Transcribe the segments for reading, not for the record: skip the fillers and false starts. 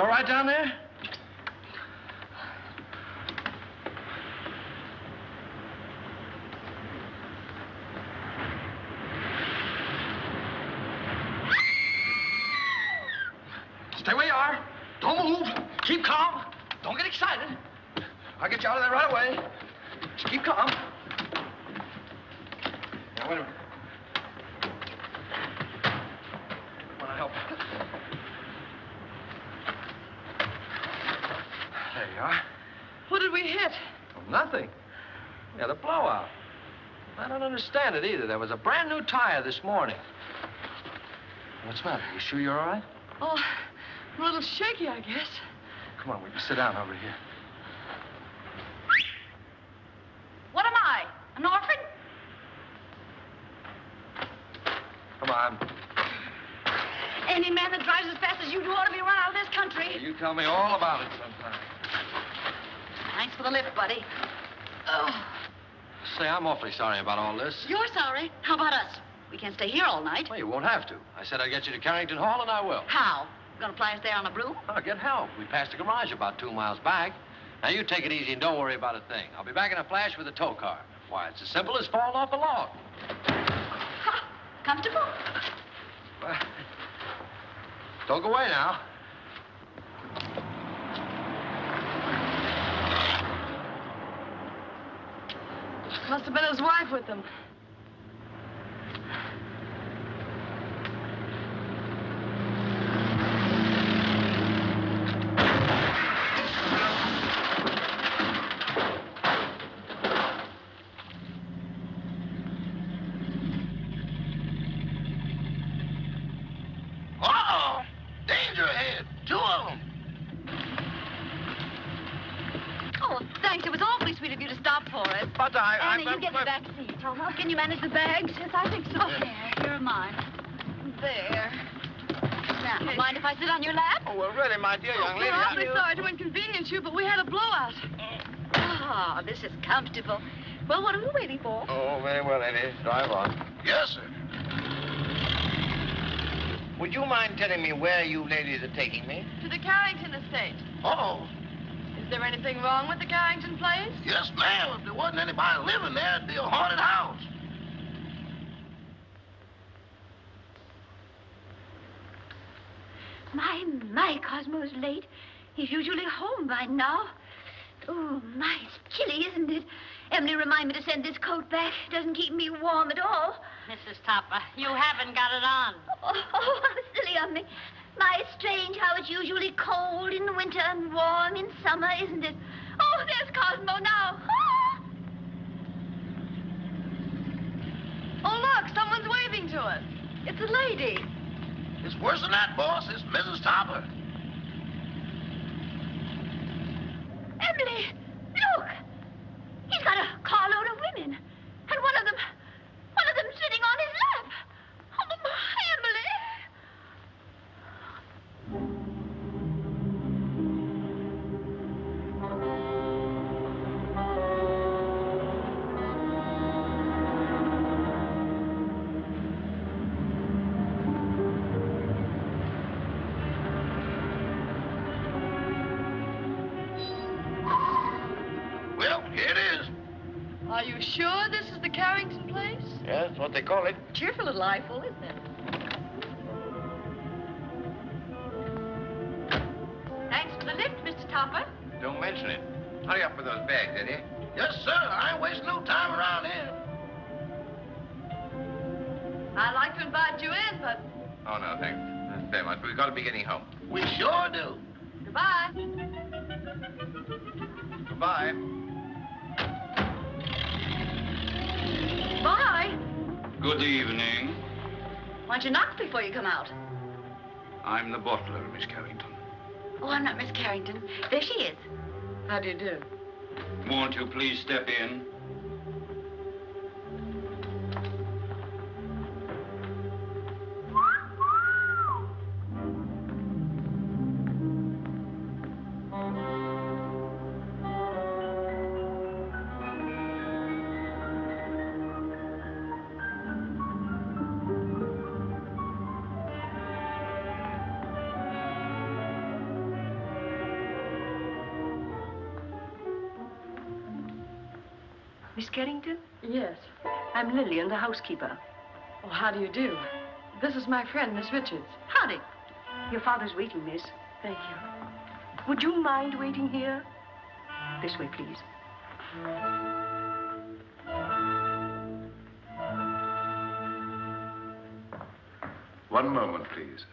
You all right down there? Stay where you are. Don't move. Keep calm. Don't get excited. I'll get you out of there right away. Just keep calm. Now, wait a minute. I want to help. There you are. What did we hit? Oh, nothing. We had a blowout. I don't understand it either. There was a brand new tire this morning. What's the matter? You sure you're all right? Oh, I'm a little shaky, I guess. Come on, we can sit down over here. What am I? An orphan? Come on. Any man that drives as fast as you do ought to be run out of this country. Well, you tell me all about it sometime. Thanks for the lift, buddy. Oh. Say, I'm awfully sorry about all this. You're sorry? How about us? We can't stay here all night. Well, you won't have to. I said I'd get you to Carrington Hall, and I will. How? Gonna fly us there on a broom? I'll get help. We passed the garage about 2 miles back. Now, you take it easy and don't worry about a thing. I'll be back in a flash with a tow car. Why, it's as simple as falling off a log. Ha! Comfortable? Well, don't go away now. Must have been his wife with him. Uh-oh! Danger ahead. 2 of them. Oh, thanks. It was awfully sweet of you to stop for us. But Annie, you get the back seat. Uh-huh. Can you manage the bags? Yes, I think so. Here are mine. There. Now, mind if I sit on your lap? Oh, well, really, my dear young lady. We're awfully sorry to inconvenience you, but we had a blowout. Ah, this is comfortable. Well, what are we waiting for? Oh, very well, Eddie. Drive on. Yes, sir. Would you mind telling me where you ladies are taking me? To the Carrington estate. Oh, Is there anything wrong with the Carrington place? yes, ma'am. If there wasn't anybody living there, it'd be a haunted house. My, Cosmo's late. He's usually home by now. Oh, my, it's chilly, isn't it? Emily reminded me to send this coat back. It doesn't keep me warm at all. Mrs. Topper, you haven't got it on. Oh, how silly of me. My, it's strange how it's usually cold in the winter and warm in summer, isn't it? Oh, there's Cosmo now. Ah! Oh, look, someone's waving to us. It's a lady. It's worse than that, boss. It's Mrs. Topper. Emily, look. He's got a carload of women. And one of them sitting on his lap. Oh, my, Emily. Well, here it is. Are you sure this is the Carrington place? Yeah, that's what they call it. Cheerful little eyeful, isn't it? Thanks for the lift, Mr. Topper. Don't mention it. Hurry up with those bags, Eddie. Yes, sir. I ain't wasting no time around here. I'd like to invite you in, but Oh, no, thanks. That's very much. We've got to be getting home. We sure do. goodbye. Goodbye. Bye. Good evening. Why don't you knock before you come out? I'm the butler, Miss Carrington. Oh, I'm not Miss Carrington. There she is. How do you do? Won't you please step in? Miss Carrington? Yes. I'm Lillian, the housekeeper. Oh, how do you do? This is my friend, Miss Richards. Howdy. Your father's waiting, miss. Thank you. Would you mind waiting here? This way, please. One moment, please.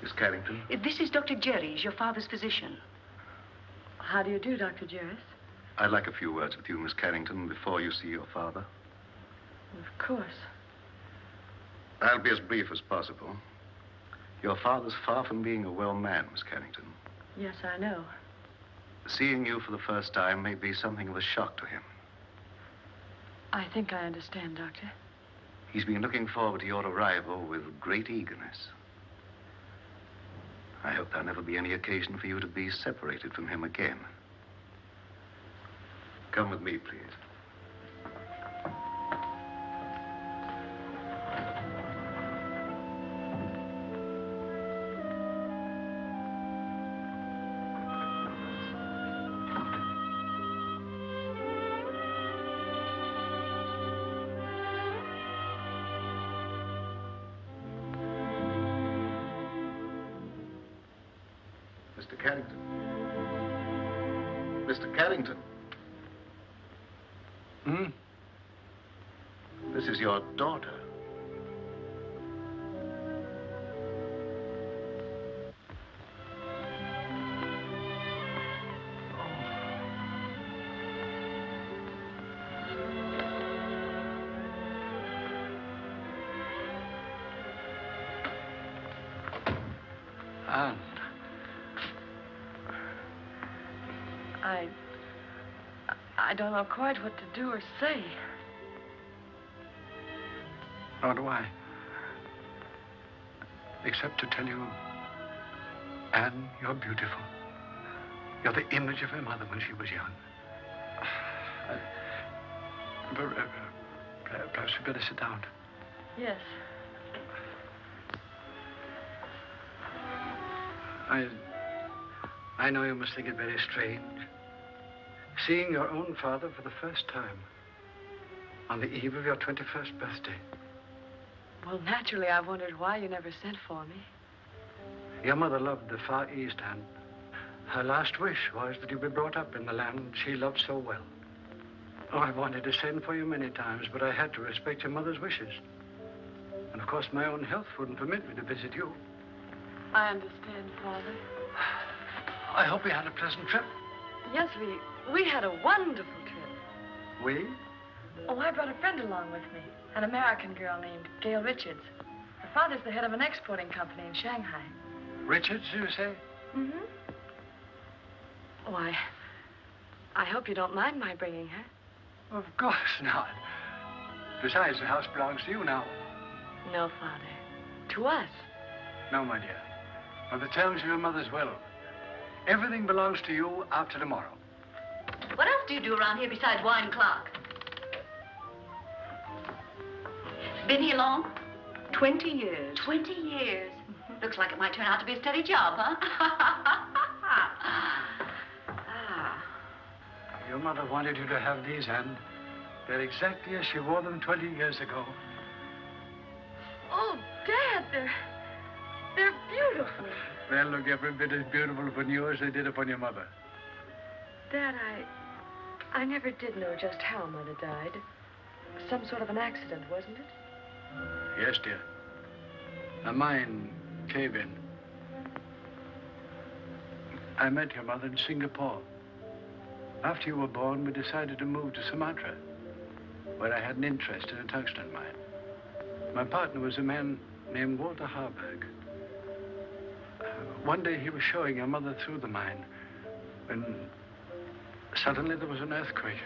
Miss Carrington? This is Dr. Jerry's, your father's physician. How do you do, Dr. Jerris? I'd like a few words with you, Miss Carrington, before you see your father. Of course. I'll be as brief as possible. Your father's far from being a well man, Miss Carrington. Yes, I know. Seeing you for the first time may be something of a shock to him. I think I understand, Doctor. He's been looking forward to your arrival with great eagerness. I hope there'll never be any occasion for you to be separated from him again. Come with me, please. Mr. Carrington. Mr. Carrington. Hmm? This is your daughter. Ann. I don't know quite what to do or say. Nor do I. Except to tell you, Ann, you're beautiful. You're the image of her mother when she was young. Perhaps we'd better sit down. Yes. I know you must think it very strange. Seeing your own father for the first time on the eve of your 21st birthday. Well, naturally, I wondered why you never sent for me. Your mother loved the Far East, and her last wish was that you be brought up in the land she loved so well. Oh, I wanted to send for you many times, but I had to respect your mother's wishes. And, of course, my own health wouldn't permit me to visit you. I understand, Father. I hope you had a pleasant trip. Yes, we had a wonderful trip. We? Oh, I brought a friend along with me, an American girl named Gail Richards. Her father's the head of an exporting company in Shanghai. Richards, you say? Mm-hmm. Oh, I hope you don't mind my bringing her. Of course not. Besides, the house belongs to you now. No, Father. To us. No, my dear. On the terms of your mother's will. Everything belongs to you after tomorrow. What else do you do around here besides wine clock? Been here long? 20 years. 20 years. Looks like it might turn out to be a steady job, huh? Your mother wanted you to have these, and they're exactly as she wore them 20 years ago. Oh, Dad, they're beautiful. They'll look every bit as beautiful upon you as they did upon your mother. Dad, I never did know just how Mother died. Some sort of an accident, wasn't it? Yes, dear. A mine cave in. I met your mother in Singapore. After you were born, we decided to move to Sumatra, where I had an interest in a tungsten mine. My partner was a man named Walter Harburg. One day he was showing your mother through the mine when suddenly there was an earthquake.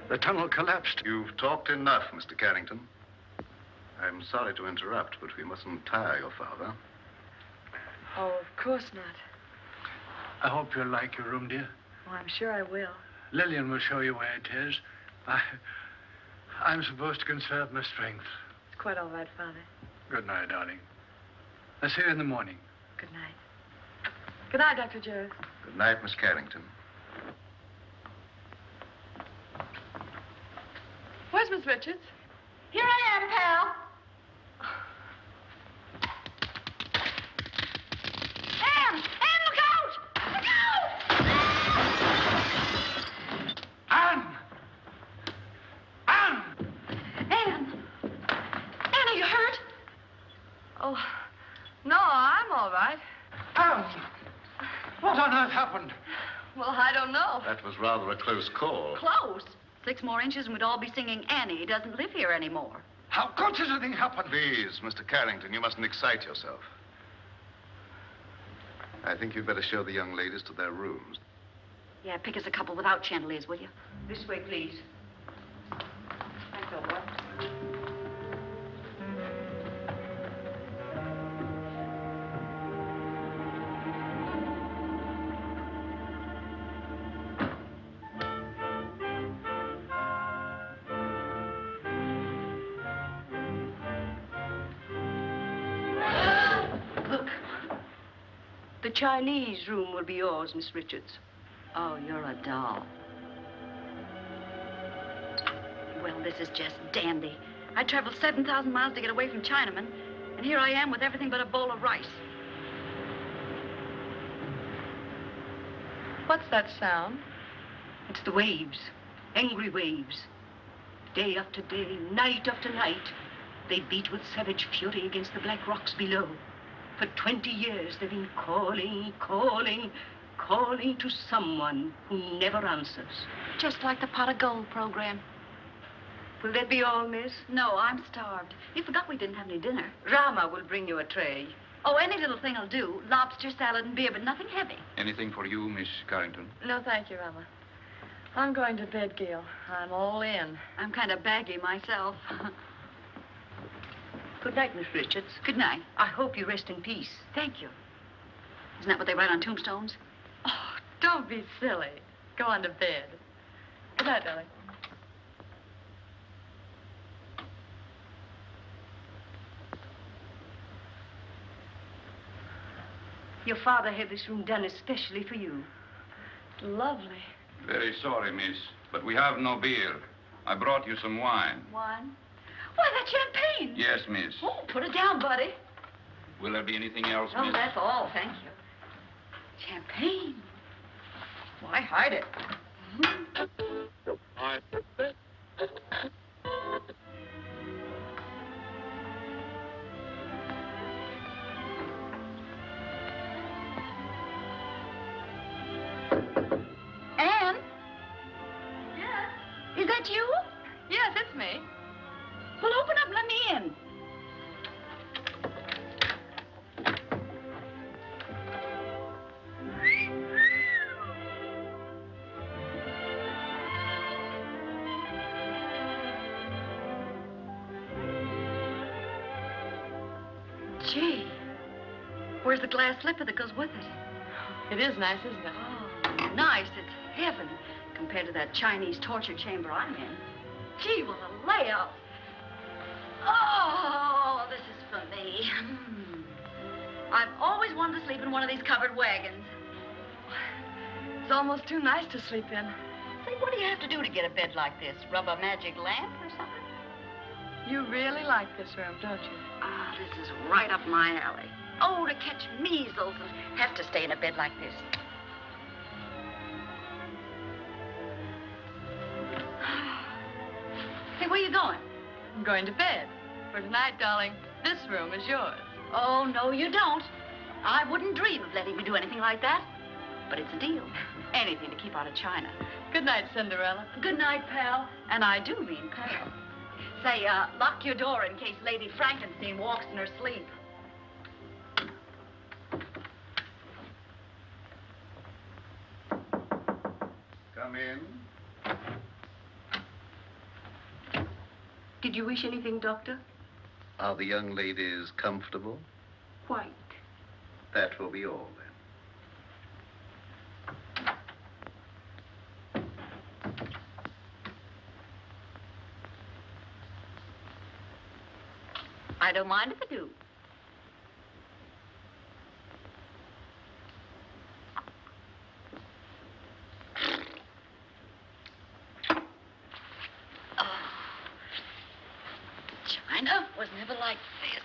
The tunnel collapsed. You've talked enough, Mr. Carrington. I'm sorry to interrupt, but we mustn't tire your father. Oh, of course not. I hope you'll like your room, dear. Oh, I'm sure I will. Lillian will show you where it is. I'm supposed to conserve my strength. It's quite all right, Father. Good night, darling. I'll see you in the morning. Good night. Good night, Dr. Jarrett. Good night, Miss Carrington. Where's Miss Richards? Here I am, pal. Ann! Ann, look out! Look out! Ann! Ann! Ann! Ann, are you hurt? Oh, no, I'm all right. Ann! What on earth happened? Well, I don't know. That was rather a close call. Close. 6 more inches and we'd all be singing Annie. He doesn't live here anymore. How could such a thing happen? Please, Mr. Carrington, you mustn't excite yourself. I think you'd better show the young ladies to their rooms. Yeah, pick us a couple without chandeliers, will you? This way, please. Thanks, all right. The Chinese room will be yours, Miss Richards. Oh, you're a doll. Well, this is just dandy. I traveled 7,000 miles to get away from Chinamen, and here I am with everything but a bowl of rice. What's that sound? It's the waves, angry waves. Day after day, night after night, they beat with savage fury against the black rocks below. For 20 years, they've been calling, calling, calling to someone who never answers. Just like the pot of gold program. Will that be all, miss? No, I'm starved. You forgot we didn't have any dinner. Rama will bring you a tray. Oh, any little thing will do. Lobster, salad, and beer, but nothing heavy. Anything for you, Miss Carrington? No, thank you, Rama. I'm going to bed, Gail. I'm all in. I'm kind of baggy myself. Good night, Miss Richards. Good night. I hope you rest in peace. Thank you. Isn't that what they write on tombstones? Oh, don't be silly. Go on to bed. Good night, darling. Your father had this room done especially for you. Lovely. Very sorry, miss, but we have no beer. I brought you some wine. Wine? Why, that's champagne. Yes, miss. Oh, put it down, buddy. Will there be anything else, Oh, miss? that's all, thank you. Champagne. Why hide it? Ann? Yes? Is that you? Yes, it's me. Well, open up and let me in. Gee, where's the glass slipper that goes with it? It is nice, isn't it? Oh, nice. It's heaven compared to that Chinese torture chamber I'm in. Gee, what a layout. Oh, this is for me. I've always wanted to sleep in one of these covered wagons. It's almost too nice to sleep in. Say, what do you have to do to get a bed like this? Rub a magic lamp or something? You really like this room, don't you? Ah, this is right up my alley. Oh, to catch measles and have to stay in a bed like this. Hey, where you going? I'm going to bed. For tonight, darling, this room is yours. Oh, no, you don't. I wouldn't dream of letting you do anything like that. But it's a deal. Anything to keep out of China. Good night, Cinderella. Good night, pal. And I do mean pal. Say, lock your door in case Lady Frankenstein walks in her sleep. Come in. Did you wish anything, Doctor? Are the young ladies comfortable? Quite. That will be all, then. I don't mind if I do. never like this.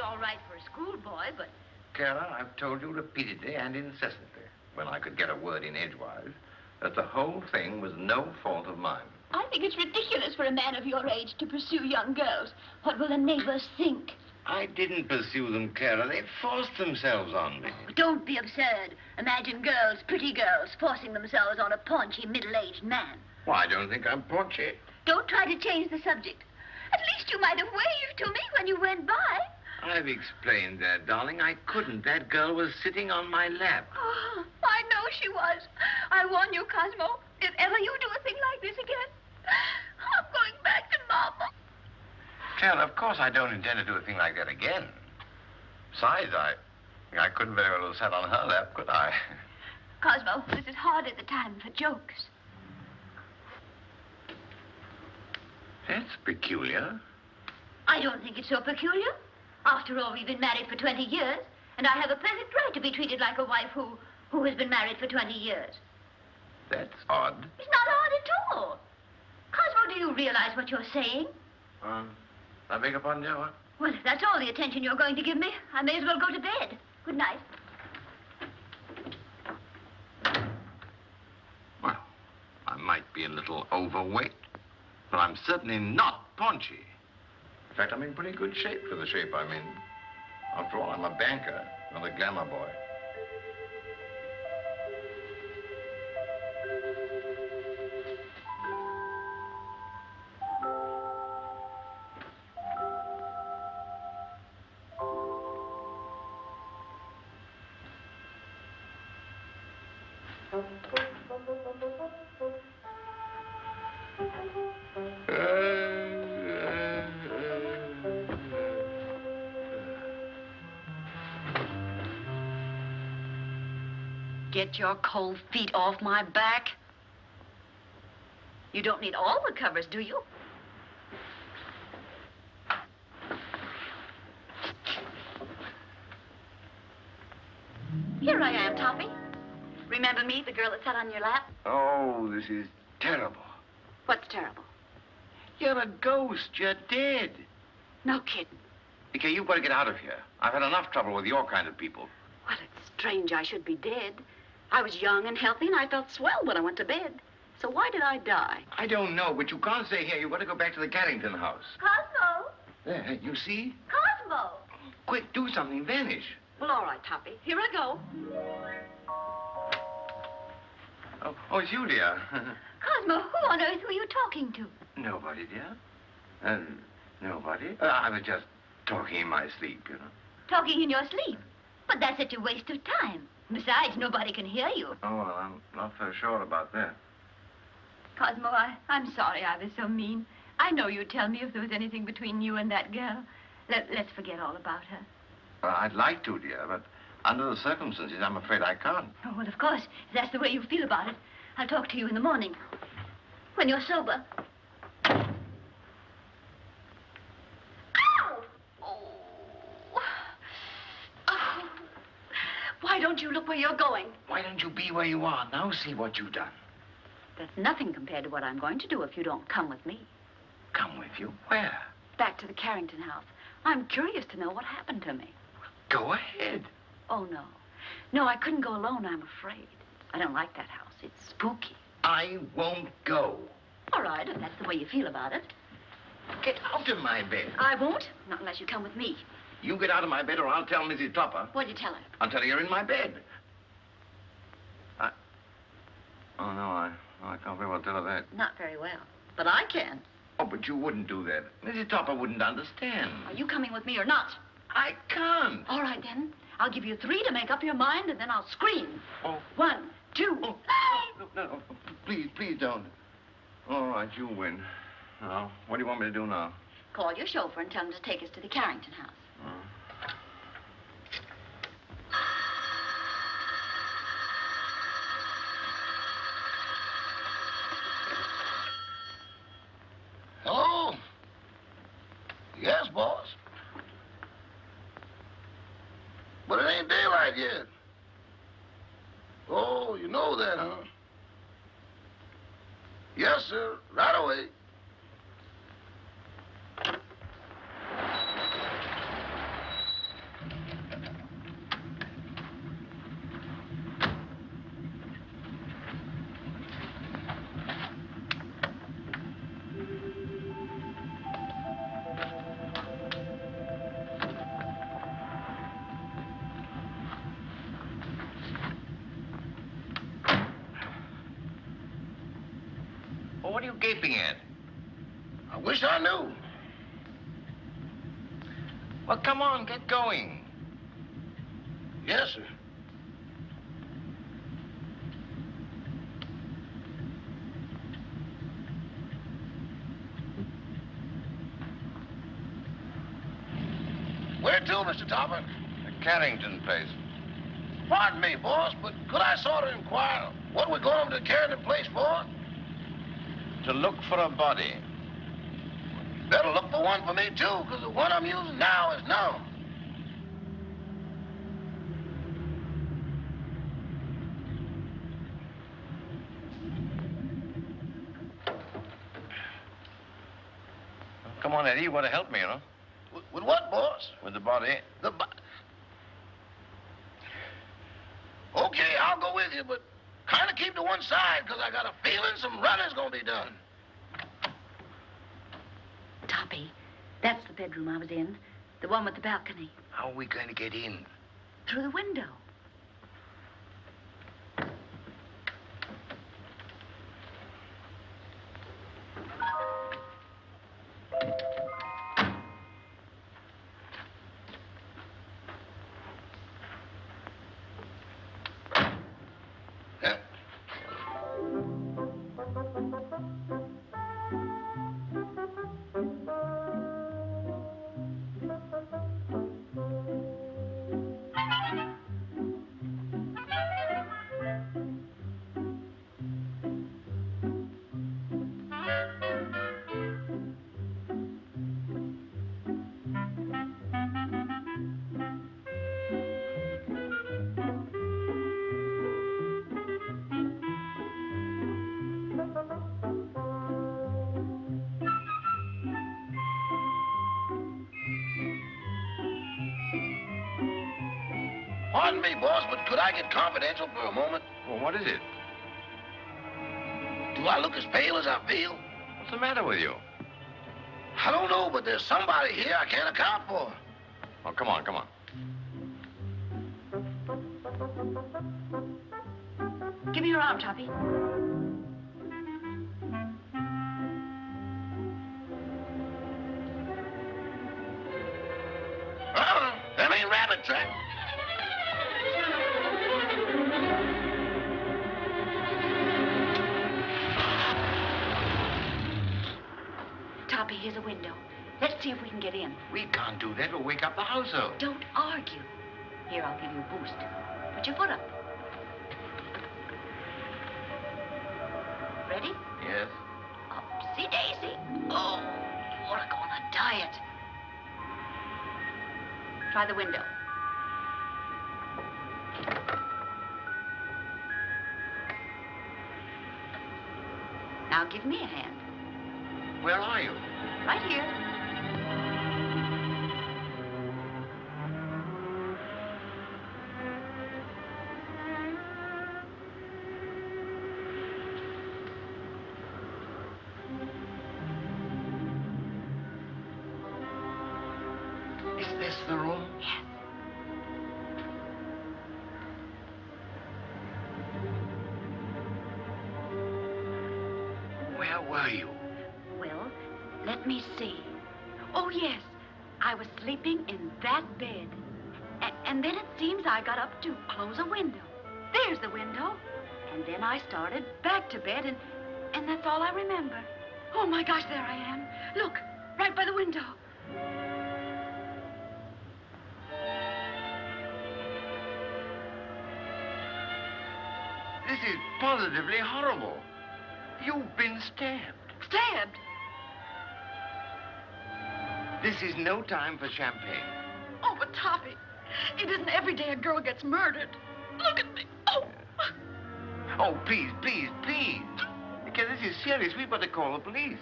All right for a schoolboy, but... Carol, I've told you repeatedly and incessantly, when I could get a word in edgewise, that the whole thing was no fault of mine. I think it's ridiculous for a man of your age to pursue young girls. What will the neighbors think? I didn't pursue them, Carol. They forced themselves on me. Oh, don't be absurd. Imagine girls, pretty girls, forcing themselves on a paunchy, middle-aged man. Well, I don't think I'm paunchy. Don't try to change the subject. At least you might have waved to me when you went by. I've explained that, darling. I couldn't. That girl was sitting on my lap. Oh, I know she was. I warn you, Cosmo, if ever you do a thing like this again, I'm going back to Mama. Phil, of course I don't intend to do a thing like that again. Besides, I couldn't very well have sat on her lap, could I? Cosmo, this is hardly the time for jokes. That's peculiar. I don't think it's so peculiar. After all, we've been married for 20 years, and I have a perfect right to be treated like a wife who has been married for 20 years. That's odd. It's not odd at all. Cosmo, do you realize what you're saying? I beg your pardon, dear, what? Well, if that's all the attention you're going to give me, I may as well go to bed. Good night. Well, I might be a little overweight, but I'm certainly not paunchy. In fact, I'm in pretty good shape for the shape I'm in. After all, I'm a banker, not a glamour boy. Get your cold feet off my back. You don't need all the covers, do you? Here I am, Toppy. Remember me, the girl that sat on your lap? Oh, this is terrible. What's terrible? You're a ghost. You're dead. No kidding. Okay, you've got to get out of here. I've had enough trouble with your kind of people. Well, it's strange I should be dead. I was young and healthy, and I felt swell when I went to bed. So why did I die? I don't know, but you can't stay here. You've got to go back to the Carrington house. Cosmo! There, you see? Cosmo! Quick, do something. Vanish. Well, all right, Toppy. Here I go. Oh, it's you, dear. Cosmo, who on earth were you talking to? Nobody, dear. Nobody. I was just talking in my sleep, you know. Talking in your sleep? But that's such a waste of time. Besides, nobody can hear you. Oh, well, I'm not so sure about that. Cosmo, I'm sorry I was so mean. I know you'd tell me if there was anything between you and that girl. Let's forget all about her. Well, I'd like to, dear, but under the circumstances, I'm afraid I can't. Oh, well, of course, if that's the way you feel about it. I'll talk to you in the morning, when you're sober. Ow! Oh. Why don't you look where you're going? Why don't you be where you are? Now see what you've done. That's nothing compared to what I'm going to do if you don't come with me. Come with you? Where? Back to the Carrington house. I'm curious to know what happened to me. Go ahead. Oh, no. No, I couldn't go alone, I'm afraid. I don't like that house. It's spooky. I won't go. All right, if that's the way you feel about it. Get out of my bed. I won't, not unless you come with me. You get out of my bed or I'll tell Mrs. Topper. What'd you tell her? I'll tell her you're in my bed. Oh, no, I can't very well tell her that. Not very well, but I can. Oh, but you wouldn't do that. Mrs. Topper wouldn't understand. Are you coming with me or not? I can't. All right, then. I'll give you 3 to make up your mind, and then I'll scream. Oh. 1, 2. Oh. No, please don't. All right, you win. Now, what do you want me to do now? Call your chauffeur and tell him to take us to the Carrington house. Hello? Yes, boss. But it ain't daylight yet. Oh, you know that, huh? Yes, sir. Right away. Well, what are you gaping at? I wish I knew. Well, come on, get going. Yes, sir. to, Mr. Topper? The Carrington place. Pardon me, boss, but could I sort of inquire what we're going to the Carrington place for? To look for a body. Better look for one for me, too, because the one I'm using now is numb. Come on, Eddie. You want to help me, you know? With what, boss? With the body. Okay, I'll go with you, but kind of keep to one side, because I got a feeling some running's going to be done. Toppy, that's the bedroom I was in. The one with the balcony. How are we going to get in? Through the window. Pardon me, boss, but could I get confidential for a moment? Well, what is it? Do I look as pale as I feel? What's the matter with you? I don't know, but there's somebody here I can't account for. Oh, come on, come on. Give me your arm, Toppy. Them ain't rabbit tracks. Toppy, here's a window. Let's see if we can get in. We can't do that. We'll wake up the household. Don't argue. Here, I'll give you a boost. Put your foot up. Ready? Yes. Upsy daisy. Oh, wanna go on a diet. Try the window. Now give me a hand. Where are you? Right here. Is this the room? Yes. Where were you? Well, let me see. Oh, yes. I was sleeping in that bed. And then it seems I got up to close a window. There's the window. And then I started back to bed, and that's all I remember. Oh, my gosh, there I am. Look, right by the window. This is positively horrible. You've been stabbed. Stabbed? This is no time for champagne. Oh, but Toppy, it isn't every day a girl gets murdered. Look at me. Oh. Oh, please, please, please. Because this is serious. We've got to call the police.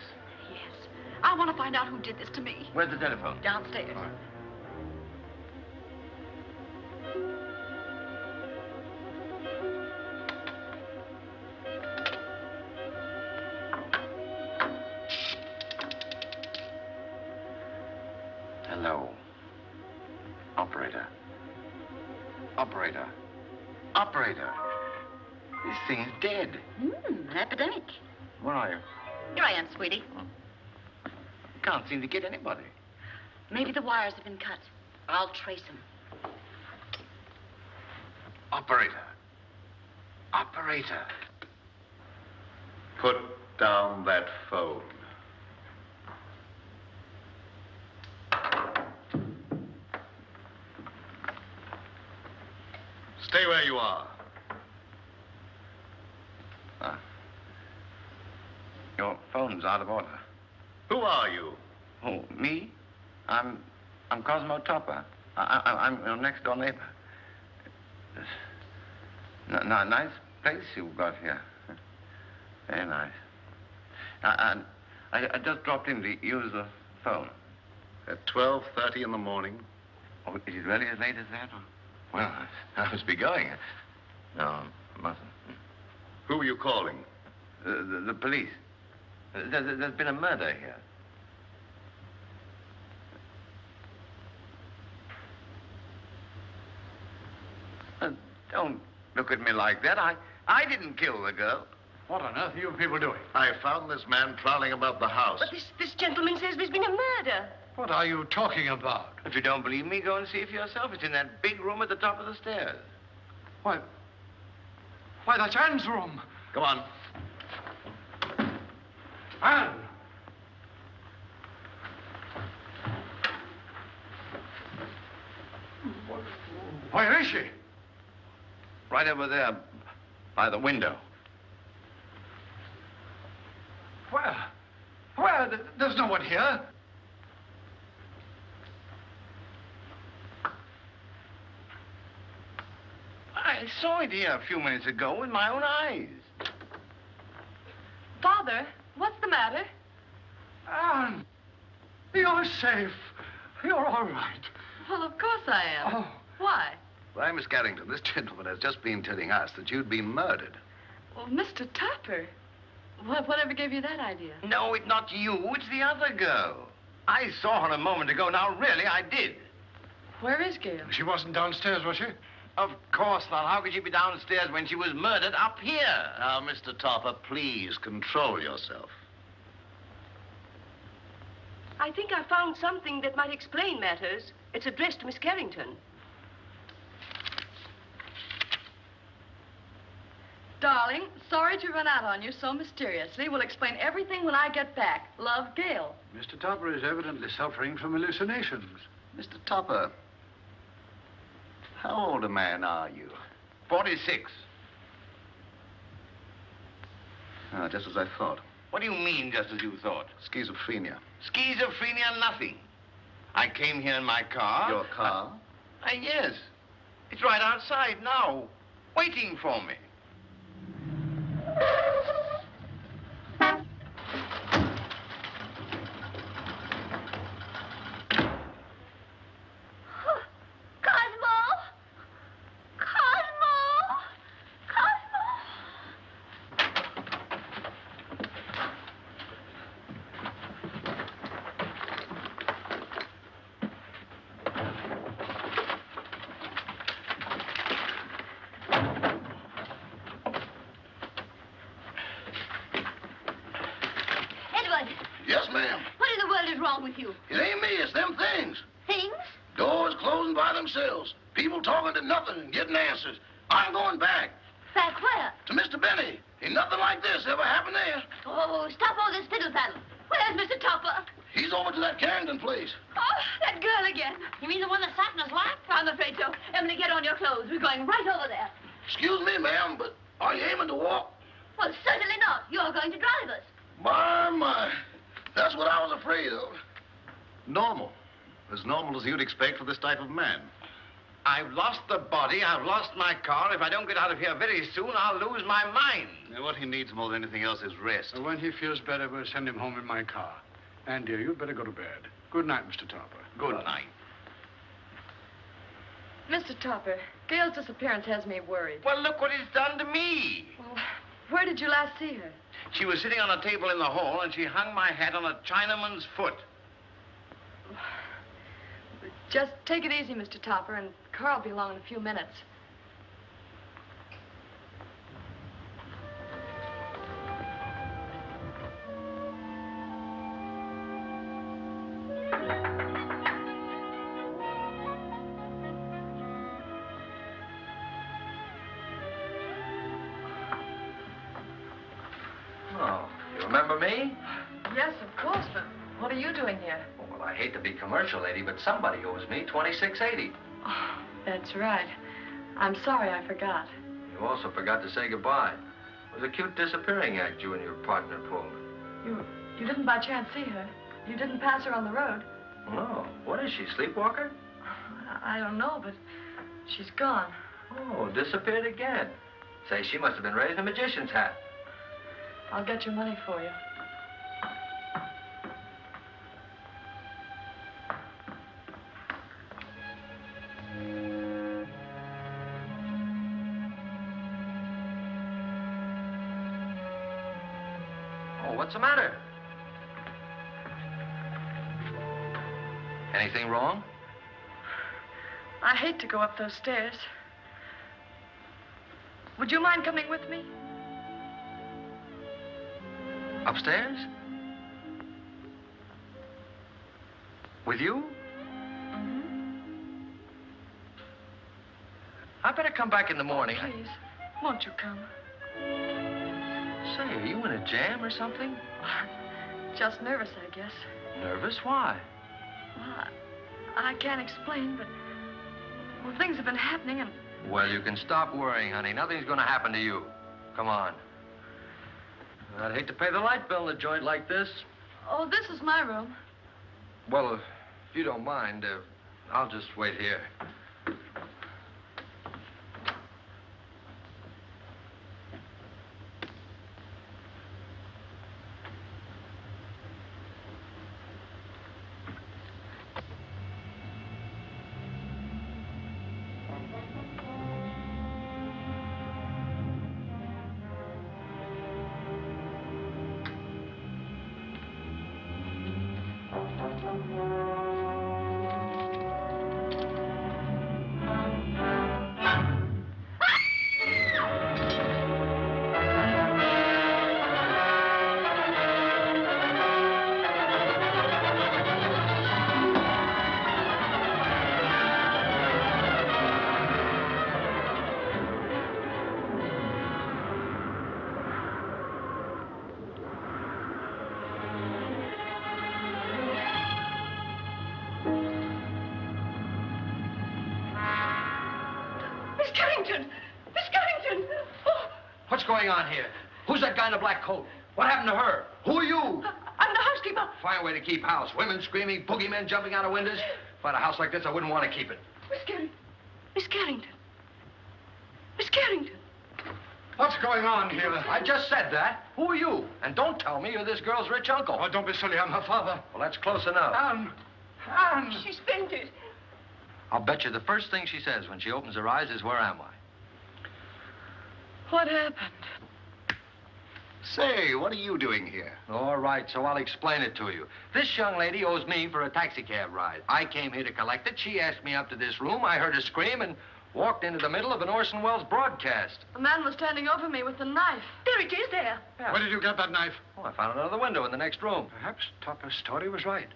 Yes. I want to find out who did this to me. Where's the telephone? Downstairs. All right. Hello. Operator. Operator. Operator. This thing's dead. An epidemic. Where are you? Here I am, sweetie. Can't seem to get anybody. Maybe the wires have been cut. I'll trace them. Operator. Operator. Put down that phone. There you are. Your phone's out of order. Who are you? Oh, me? I'm Cosmo Topper. I'm your next door neighbor. Nice place you've got here. Very nice. I just dropped in to use the phone. At 12:30 in the morning? Oh, is it really as late as that? Well, I must be going. No, I mustn't. Who are you calling? The police. There's been a murder here. Don't look at me like that. I didn't kill the girl. What on earth are you people doing? I found this man prowling about the house. But this gentleman says there's been a murder. What are you talking about? If you don't believe me, go and see for yourself. It's in that big room at the top of the stairs. Why, that's Anne's room. Come on. Anne! Where is she? Right over there, by the window. Where? There's no one here. I saw it here a few minutes ago with my own eyes. Father, what's the matter? Anne, you're safe. You're all right. Well, of course I am. Oh. Why? Why, Miss Carrington, this gentleman has just been telling us that you'd been murdered. Well, Mr. Topper, whatever gave you that idea? No, it's not you. It's the other girl. I saw her a moment ago. Now, really, I did. Where is Gail? She wasn't downstairs, was she? Of course not. How could she be downstairs when she was murdered up here? Now, Mr. Topper, please control yourself. I think I found something that might explain matters. It's addressed to Miss Carrington. Darling, sorry to run out on you so mysteriously. We'll explain everything when I get back. Love, Gail. Mr. Topper is evidently suffering from hallucinations. Mr. Topper, how old a man are you? 46. Just as I thought. What do you mean, just as you thought? Schizophrenia. Schizophrenia, nothing. I came here in my car. Your car? Yes. It's right outside now, waiting for me. Yes, ma'am. What in the world is wrong with you? It ain't me, it's them things. Things? Doors closing by themselves. People talking to nothing and getting answers. I'm going back. Back where? To Mr. Benny. Ain't nothing like this ever happened there. Oh, stop all this fiddle-faddle. Where's Mr. Topper? He's over to that Carrington place. Oh, that girl again. You mean the one that sat in his lap? I'm afraid so. Emily, get on your clothes. We're going right over there. Excuse me, ma'am, but are you aiming to walk? Well, certainly not. You're going to drive us. My. That's what I was afraid of. Normal. As normal as you'd expect for this type of man. I've lost the body. I've lost my car. If I don't get out of here very soon, I'll lose my mind. Now, what he needs more than anything else is rest. When he feels better, we'll send him home in my car. And, dear, you'd better go to bed. Good night, Mr. Topper. Good night. Mr. Topper, Gail's disappearance has me worried. Well, look what it's done to me. Well, where did you last see her? She was sitting on a table in the hall, and she hung my hat on a Chinaman's foot. Just take it easy, Mr. Topper, and Carl will be along in a few minutes. Oh, you remember me? Yes, of course, but what are you doing here? Well, I hate to be commercial, lady, but somebody owes me $26.80. Oh, that's right. I'm sorry I forgot. You also forgot to say goodbye. It was a cute disappearing act you and your partner pulled. You didn't by chance see her? You didn't pass her on the road? No. What is she, sleepwalker? I don't know, but she's gone. Oh, disappeared again. Say, she must have been raised in a magician's hat. I'll get your money for you. Oh, what's the matter? Anything wrong? I hate to go up those stairs. Would you mind coming with me? Upstairs? With you? Mm-hmm. I better come back in the morning. Oh, please, won't you come? Say, are you in a jam or something? Just nervous, I guess. Nervous? Why? Well, I can't explain, but... Well, things have been happening and... Well, you can stop worrying, honey. Nothing's going to happen to you. Come on. I'd hate to pay the light bill in a joint like this. Oh, this is my room. Well, if you don't mind, I'll just wait here. What's going on here? Who's that guy in the black coat? What happened to her? Who are you? I'm the housekeeper. Fine way to keep house. Women screaming, boogeymen jumping out of windows. If I had a house like this, I wouldn't want to keep it. Miss Carrington. Miss Carrington. Miss Carrington. What's going on here? I just said that. Who are you? And don't tell me you're this girl's rich uncle. Oh, don't be silly. I'm her father. Well, that's close enough. Anne! She's fainted. I'll bet you the first thing she says when she opens her eyes is, where am I? What happened? Say, what are you doing here? All right, so I'll explain it to you. This young lady owes me for a taxicab ride. I came here to collect it. She asked me up to this room. I heard her scream and walked into the middle of an Orson Welles broadcast. A man was standing over me with a knife. There it is, there. Yeah. Where did you get that knife? Oh, I found it under the window in the next room. Perhaps Topper's story was right.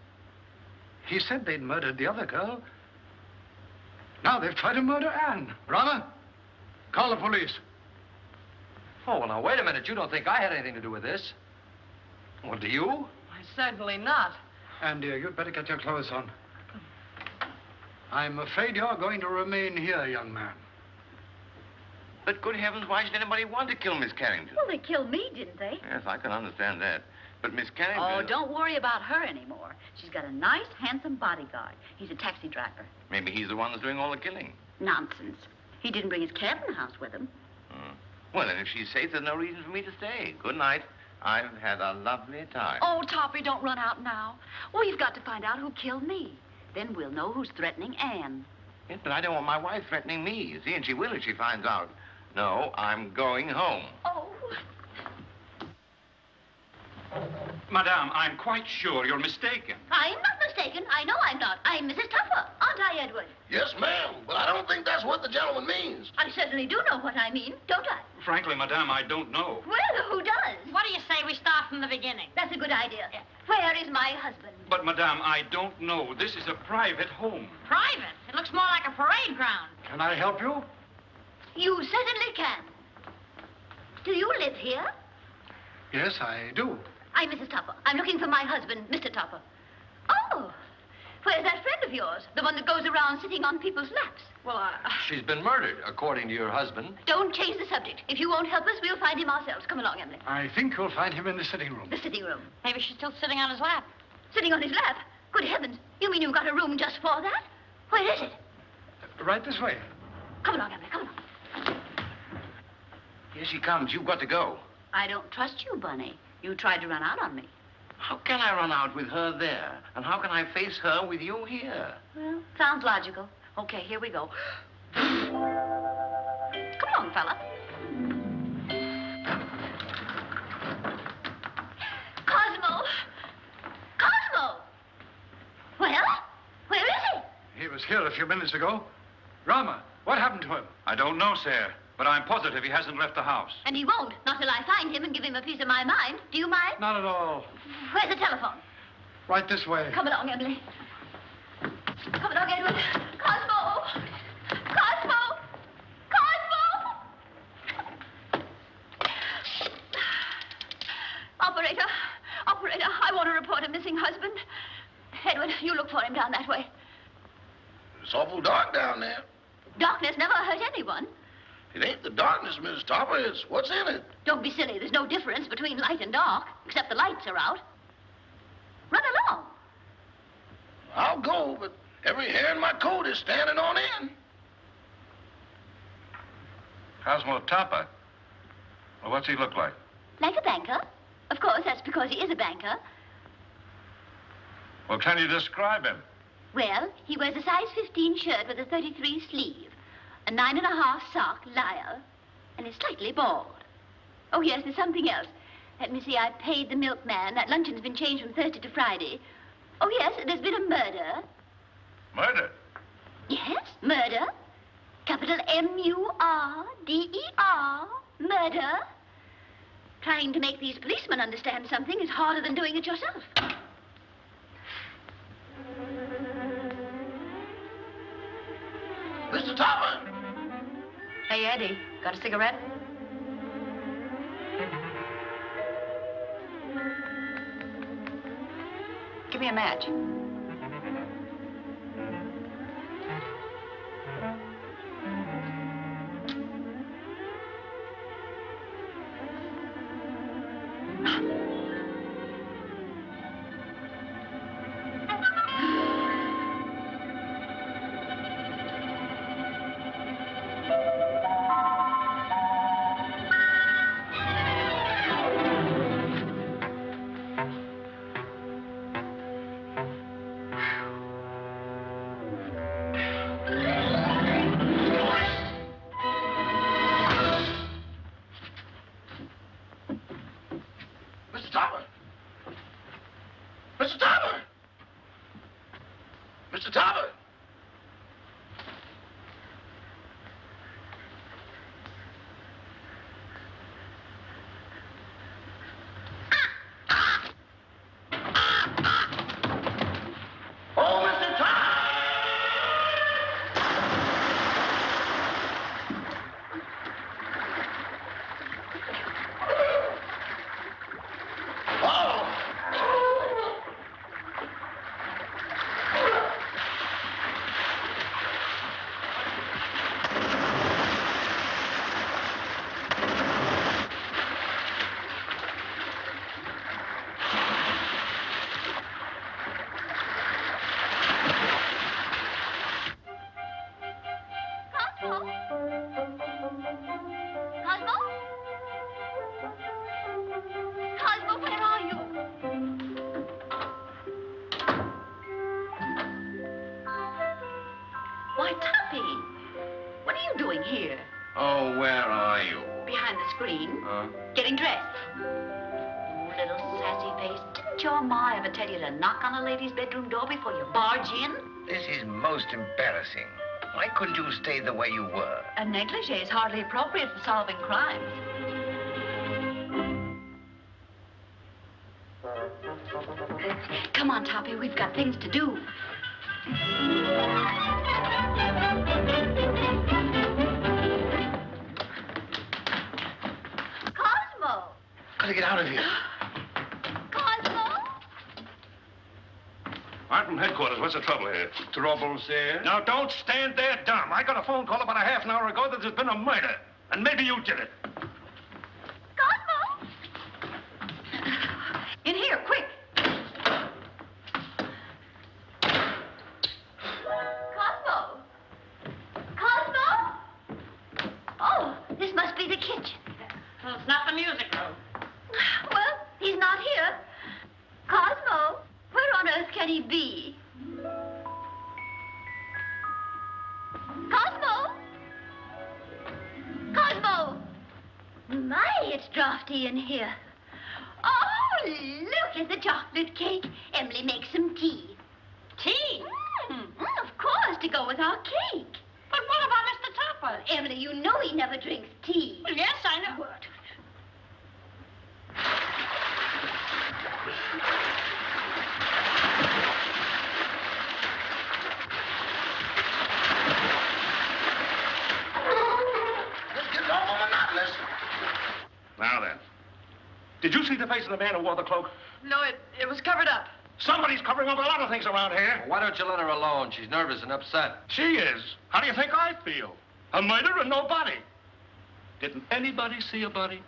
He said they'd murdered the other girl. Now they've tried to murder Anne. Brother, call the police. Oh, well, now, wait a minute. You don't think I had anything to do with this? Well, do you? Certainly not. Anne, dear, you'd better get your clothes on. I'm afraid you're going to remain here, young man. But good heavens, why should anybody want to kill Miss Carrington? Well, they killed me, didn't they? Yes, I can understand that. But Miss Carrington... Oh, don't worry about her anymore. She's got a nice, handsome bodyguard. He's a taxi driver. Maybe he's the one that's doing all the killing. Nonsense. He didn't bring his cabin house with him. Well, then, if she's safe, there's no reason for me to stay. Good night. I've had a lovely time. Oh, Toppy, don't run out now. We've got to find out who killed me. Then we'll know who's threatening Anne. Yes, but I don't want my wife threatening me, you see, and she will if she finds out. No, I'm going home. Oh. Madame, I'm quite sure you're mistaken. I'm not mistaken. I know I'm not. I'm Mrs. Tupper, aren't I, Edward? Yes, ma'am, but I don't think that's what the gentleman means. I certainly do know what I mean, don't I? Frankly, Madame, I don't know. Well, who does? What do you say we start from the beginning? That's a good idea. Where is my husband? But, Madame, I don't know. This is a private home. Private? It looks more like a parade ground. Can I help you? You certainly can. Do you live here? Yes, I do. I'm Mrs. Tupper. I'm looking for my husband, Mr. Tupper. Oh, Where's that friend of yours? The one that goes around sitting on people's laps? Well, She's been murdered, according to your husband. Don't change the subject. If you won't help us, we'll find him ourselves. Come along, Emily. I think you'll find him in the sitting room. The sitting room. Maybe she's still sitting on his lap. Sitting on his lap? Good heavens. You mean you've got a room just for that? Where is it? Right this way. Come along, Emily. Come along. Here she comes. You've got to go. I don't trust you, Bunny. You tried to run out on me. How can I run out with her there? And how can I face her with you here? Well, sounds logical. Okay, here we go. Come along, fella. Cosmo! Cosmo! Well, where is he? He was here a few minutes ago. Rama, what happened to him? I don't know, sir, but I'm positive he hasn't left the house. And he won't, not till I find him and give him a piece of my mind. Do you mind? Not at all. Where's the telephone? Right this way. Come along, Emily. Come along, Edward. Cosmo! Cosmo! Cosmo! Operator! Operator, I want to report a missing husband. Edward, you look for him down that way. It's awful dark down there. Darkness never hurt anyone. It ain't the darkness, Miss Topper. It's what's in it. Don't be silly. There's no difference between light and dark, except the lights are out. Run along. I'll go, but every hair in my coat is standing on end. Cosmo Topper? Well, what's he look like? Like a banker. Of course, that's because he is a banker. Well, can you describe him? Well, he wears a size 15 shirt with a 33 sleeve, a 9.5 sock lyre, and is slightly bald. Oh, yes, there's something else. Let me see, I paid the milkman. That luncheon's been changed from Thursday to Friday. Oh, yes, there's been a murder. Murder? Yes, murder. Capital M-U-R-D-E-R. Murder. Trying to make these policemen understand something is harder than doing it yourself. Mr. Topper! Hey, Eddie, got a cigarette? Give me a match. Getting dressed. Oh, little sassy face. Didn't your ma ever tell you to knock on a lady's bedroom door before you barge in? This is most embarrassing. Why couldn't you stay the way you were? A negligee is hardly appropriate for solving crimes. Come on, Toppy, we've got things to do. Gotta get out of here. Cosmo? Right from headquarters. What's the trouble here? Trouble, sir? Now, don't stand there dumb. I got a phone call about a half an hour ago that there's been a murder. And maybe you did it. Cosmo! In here, quick. Cosmo! Cosmo! Oh, this must be the kitchen. Well, it's not the music room. Well, he's not here. Cosmo, where on earth can he be? Cosmo! Cosmo! My, it's drafty in here. Oh, look at the chocolate cake. Emily, make some tea. Tea? Of course, to go with our cake. But what about Mr. Topper? Emily, you know he never drinks tea. Well, yes, I know. What? This gets awful monotonous. Now then. Did you see the face of the man who wore the cloak? No, it was covered up. Somebody's covering up a lot of things around here. Well, why don't you let her alone? She's nervous and upset. She is. How do you think I feel? A murder and no body. Didn't anybody see a body?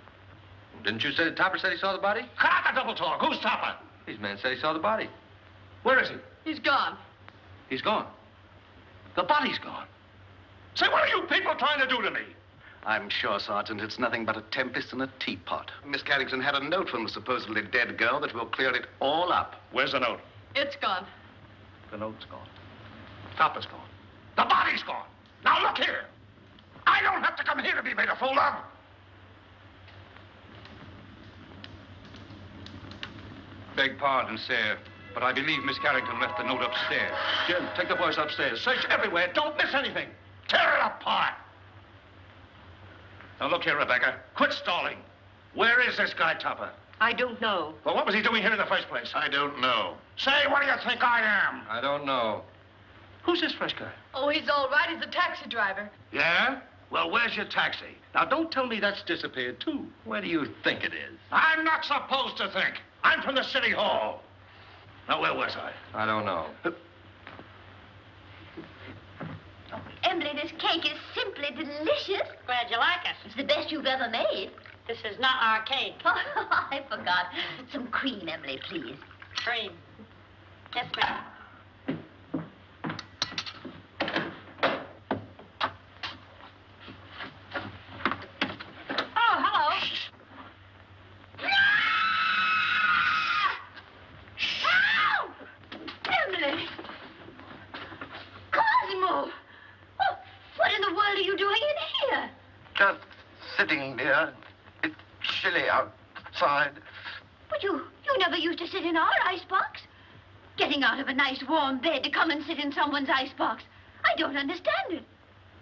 Didn't you say Topper said he saw the body? Cut out the double talk. Who's Topper? These men say he saw the body. Where is he? He's gone. He's gone. The body's gone. Say, what are you people trying to do to me? I'm sure, Sergeant, it's nothing but a tempest in a teapot. Miss Carrington had a note from the supposedly dead girl that will clear it all up. Where's the note? It's gone. The note's gone. Topper's gone. The body's gone. Now, look here. I don't have to come here to be made a fool of. Beg pardon, sir, but I believe Miss Carrington left the note upstairs. Jim, take the boys upstairs. Search everywhere. Don't miss anything. Tear it apart. Now, look here, Rebecca. Quit stalling. Where is this guy, Topper? I don't know. Well, what was he doing here in the first place? I don't know. Say, what do you think I am? I don't know. Who's this fresh guy? Oh, he's all right. He's a taxi driver. Yeah? Well, where's your taxi? Now, don't tell me that's disappeared, too. Where do you think it is? I'm not supposed to think. I'm from the city hall. Now, where was I? I don't know. Emily, this cake is simply delicious. Glad you like it. It's the best you've ever made. This is not our cake. Oh, I forgot. Some cream, Emily, please. Cream. Yes, ma'am. Oh, hello. Emily! Cosmo! Oh, what in the world are you doing in here? Just sitting there. It's chilly outside. But you never used to sit in our icebox. Getting out of a nice warm bed to come and sit in someone's icebox. I don't understand it.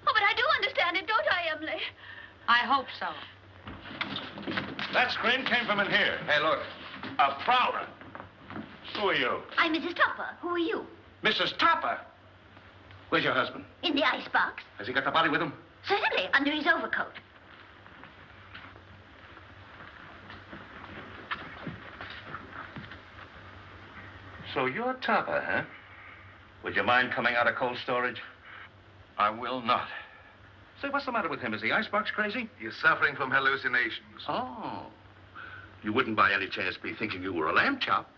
Oh, but I do understand it, don't I, Emily? I hope so. That scream came from in here. Hey, look. A prowler. Who are you? I'm Mrs. Topper. Who are you? Mrs. Topper. Where's your husband? In the icebox. Has he got the body with him? Certainly, under his overcoat. So you're Topper, huh? Would you mind coming out of cold storage? I will not. Say, what's the matter with him? Is the icebox crazy? He's suffering from hallucinations. Oh. You wouldn't by any chance be thinking you were a lamb chop?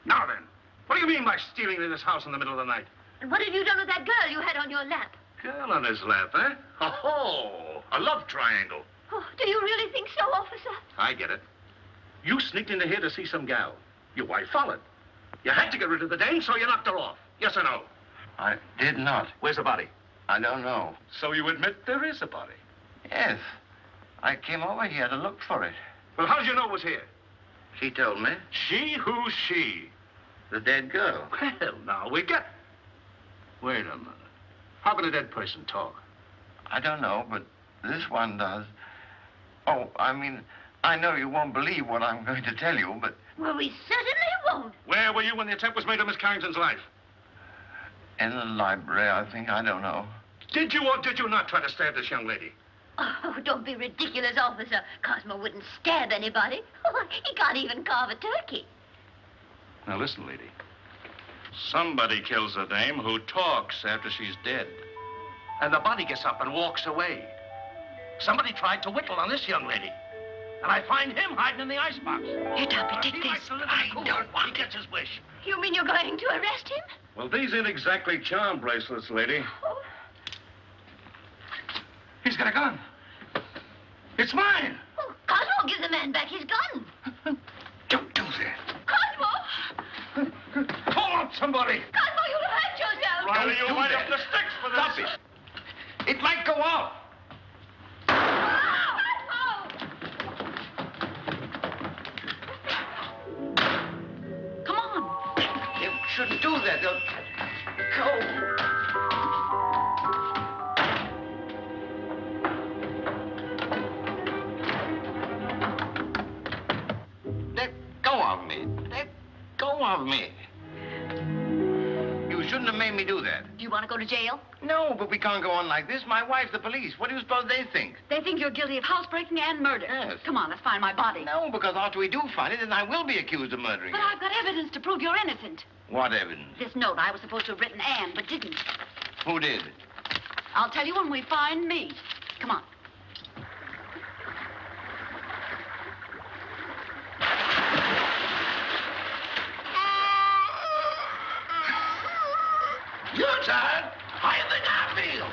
Now then, what do you mean by stealing into this house in the middle of the night? And what have you done with that girl you had on your lap? Girl on his lap, eh? Oh, a love triangle. Oh, do you really think so, officer? I get it. You sneaked into here to see some gal. Your wife followed. You had to get rid of the dame, so you knocked her off. Yes or no? I did not. Where's the body? I don't know. So you admit there is a body? Yes. I came over here to look for it. Well, how did you know it was here? She told me. She? Who's she? The dead girl. Well, now we get... Wait a minute. How can a dead person talk? I don't know, but this one does. Oh, I mean, I know you won't believe what I'm going to tell you, but... Well, we certainly won't. Where were you when the attempt was made on Miss Carrington's life? In the library, I think. I don't know. Did you or did you not try to stab this young lady? Oh, don't be ridiculous, officer. Cosmo wouldn't stab anybody. Oh, he can't even carve a turkey. Now, listen, lady. Somebody kills a dame who talks after she's dead. And the body gets up and walks away. Somebody tried to whittle on this young lady. And I find him hiding in the icebox. Here, Toppy, take He this. likes to live in the cooler. He gets his wish. You mean you're going to arrest him? Well, these ain't exactly charm bracelets, lady. Oh. He's got a gun. It's mine. Oh, Cosmo, give the man back his gun. Don't do that. Cosmo! Call out somebody. Cosmo, you'll hurt yourself. Riley, you do might that. have the sticks for this. Stop it. It might go off. Come on. You shouldn't do that. They'll go. Let go of me. Let go of me. You shouldn't have made me do that. Do you want to go to jail? No, but we can't go on like this. My wife's the police. What do you suppose they think? They think you're guilty of housebreaking and murder. Yes. Come on, let's find my body. No, because after we do find it, then I will be accused of murdering But her. I've got evidence to prove you're innocent. What evidence? This note I was supposed to have written Ann, but didn't. Who did? I'll tell you when we find me. Come on. You're tired. How you think I feel?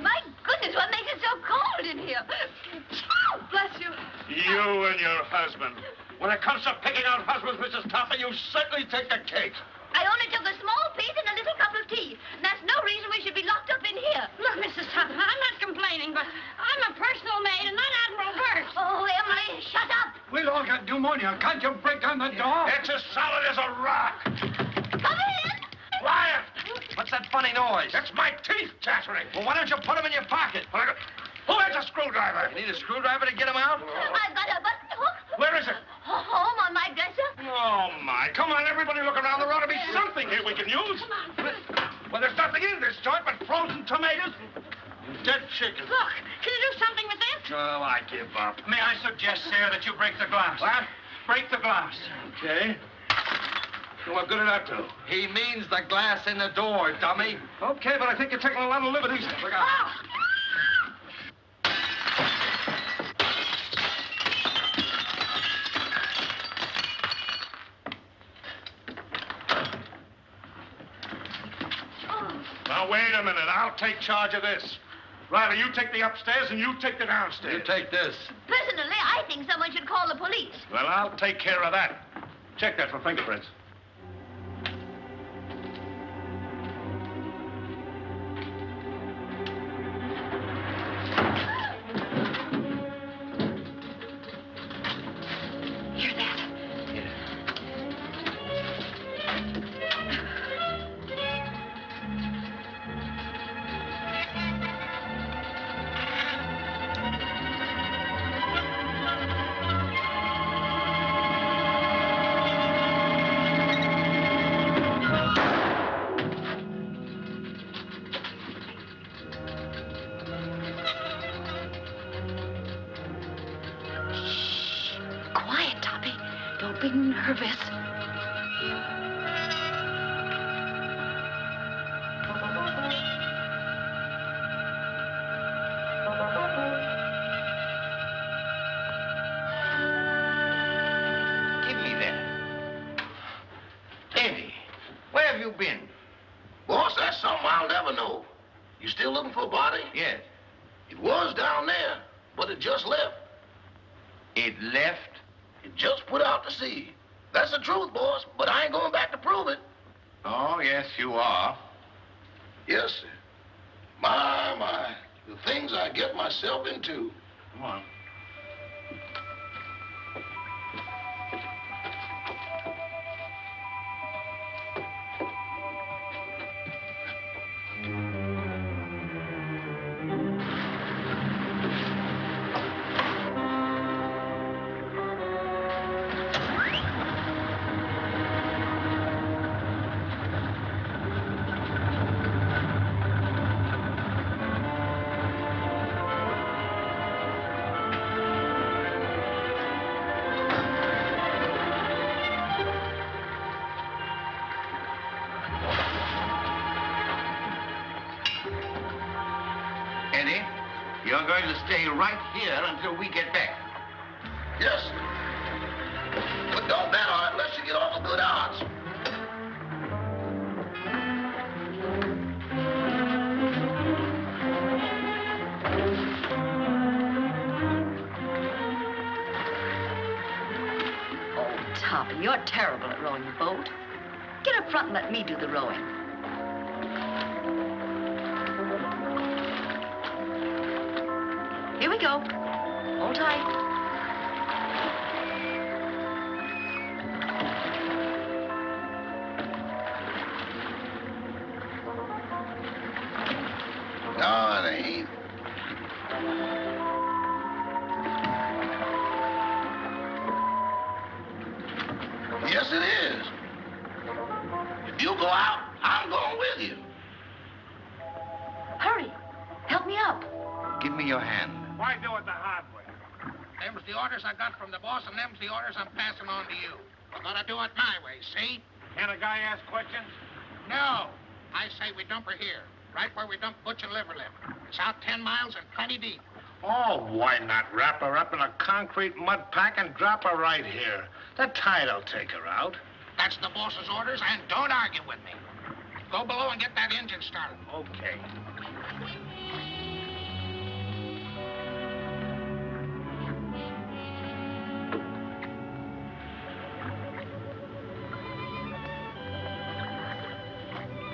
My goodness, what makes it so cold in here? Oh, bless you. You and your husband. When it comes to picking out husbands, Mrs. Topper, you certainly take the cake. I only took a small piece and a little cup of tea. And that's no reason we should be locked up in here. Look, Mrs. Tupper, I'm not complaining, but I'm a personal maid and not Admiral Burke. Oh, Emily, shut up. We'll all get pneumonia. Can't you break down the door? It's as solid as a rock. Come in. Quiet. What's that funny noise? That's my teeth chattering. Well, why don't you put them in your pocket? Who has a screwdriver? You need a screwdriver to get them out? I've got a button hook. Where is it? Home on my dresser. Oh, my. Come on, everybody look around. There ought to be something here we can use. Well, there's nothing in this joint but frozen tomatoes and dead chicken. Look, can you do something with this? Oh, I give up. May I suggest, sir, that you break the glass? What? Break the glass. Okay. So what good did that do? He means the glass in the door, dummy. Okay, but I think you're taking a lot of liberties. Look out. Now, wait a minute. I'll take charge of this. Riley, you take the upstairs and you take the downstairs. You take this. Personally, I think someone should call the police. Well, I'll take care of that. Check that for fingerprints. Hear that? Quiet, Toppy. Don't be nervous. you been? Boss, that's something I'll never know. You still looking for a body? Yes. It was down there, but it just left. It left? It just put out to sea. That's the truth, boss, but I ain't going back to prove it. Oh, yes, you are. Yes, sir. My, the things I get myself into. Come on. Eddie, you're going to stay right here until we get back. Yes, sir. But don't bet on it unless you get all the good odds. Oh, Toppy, you're terrible at rowing a boat. Get up front and let me do the rowing. Here we go. Hold tight. No, it ain't. Yes, it is. If you go out, I'm going with you. Hurry. Help me up. Give me your hand. Why do it the hard way? Them's the orders I got from the boss, and them's the orders I'm passing on to you. We're gonna do it my way, see? Can a guy ask questions? No. I say we dump her here, right where we dump Butch and Liverlip. It's out 10 miles and plenty deep. Oh, why not wrap her up in a concrete mud pack and drop her right here? The tide'll take her out. That's the boss's orders, and don't argue with me. Go below and get that engine started. Okay.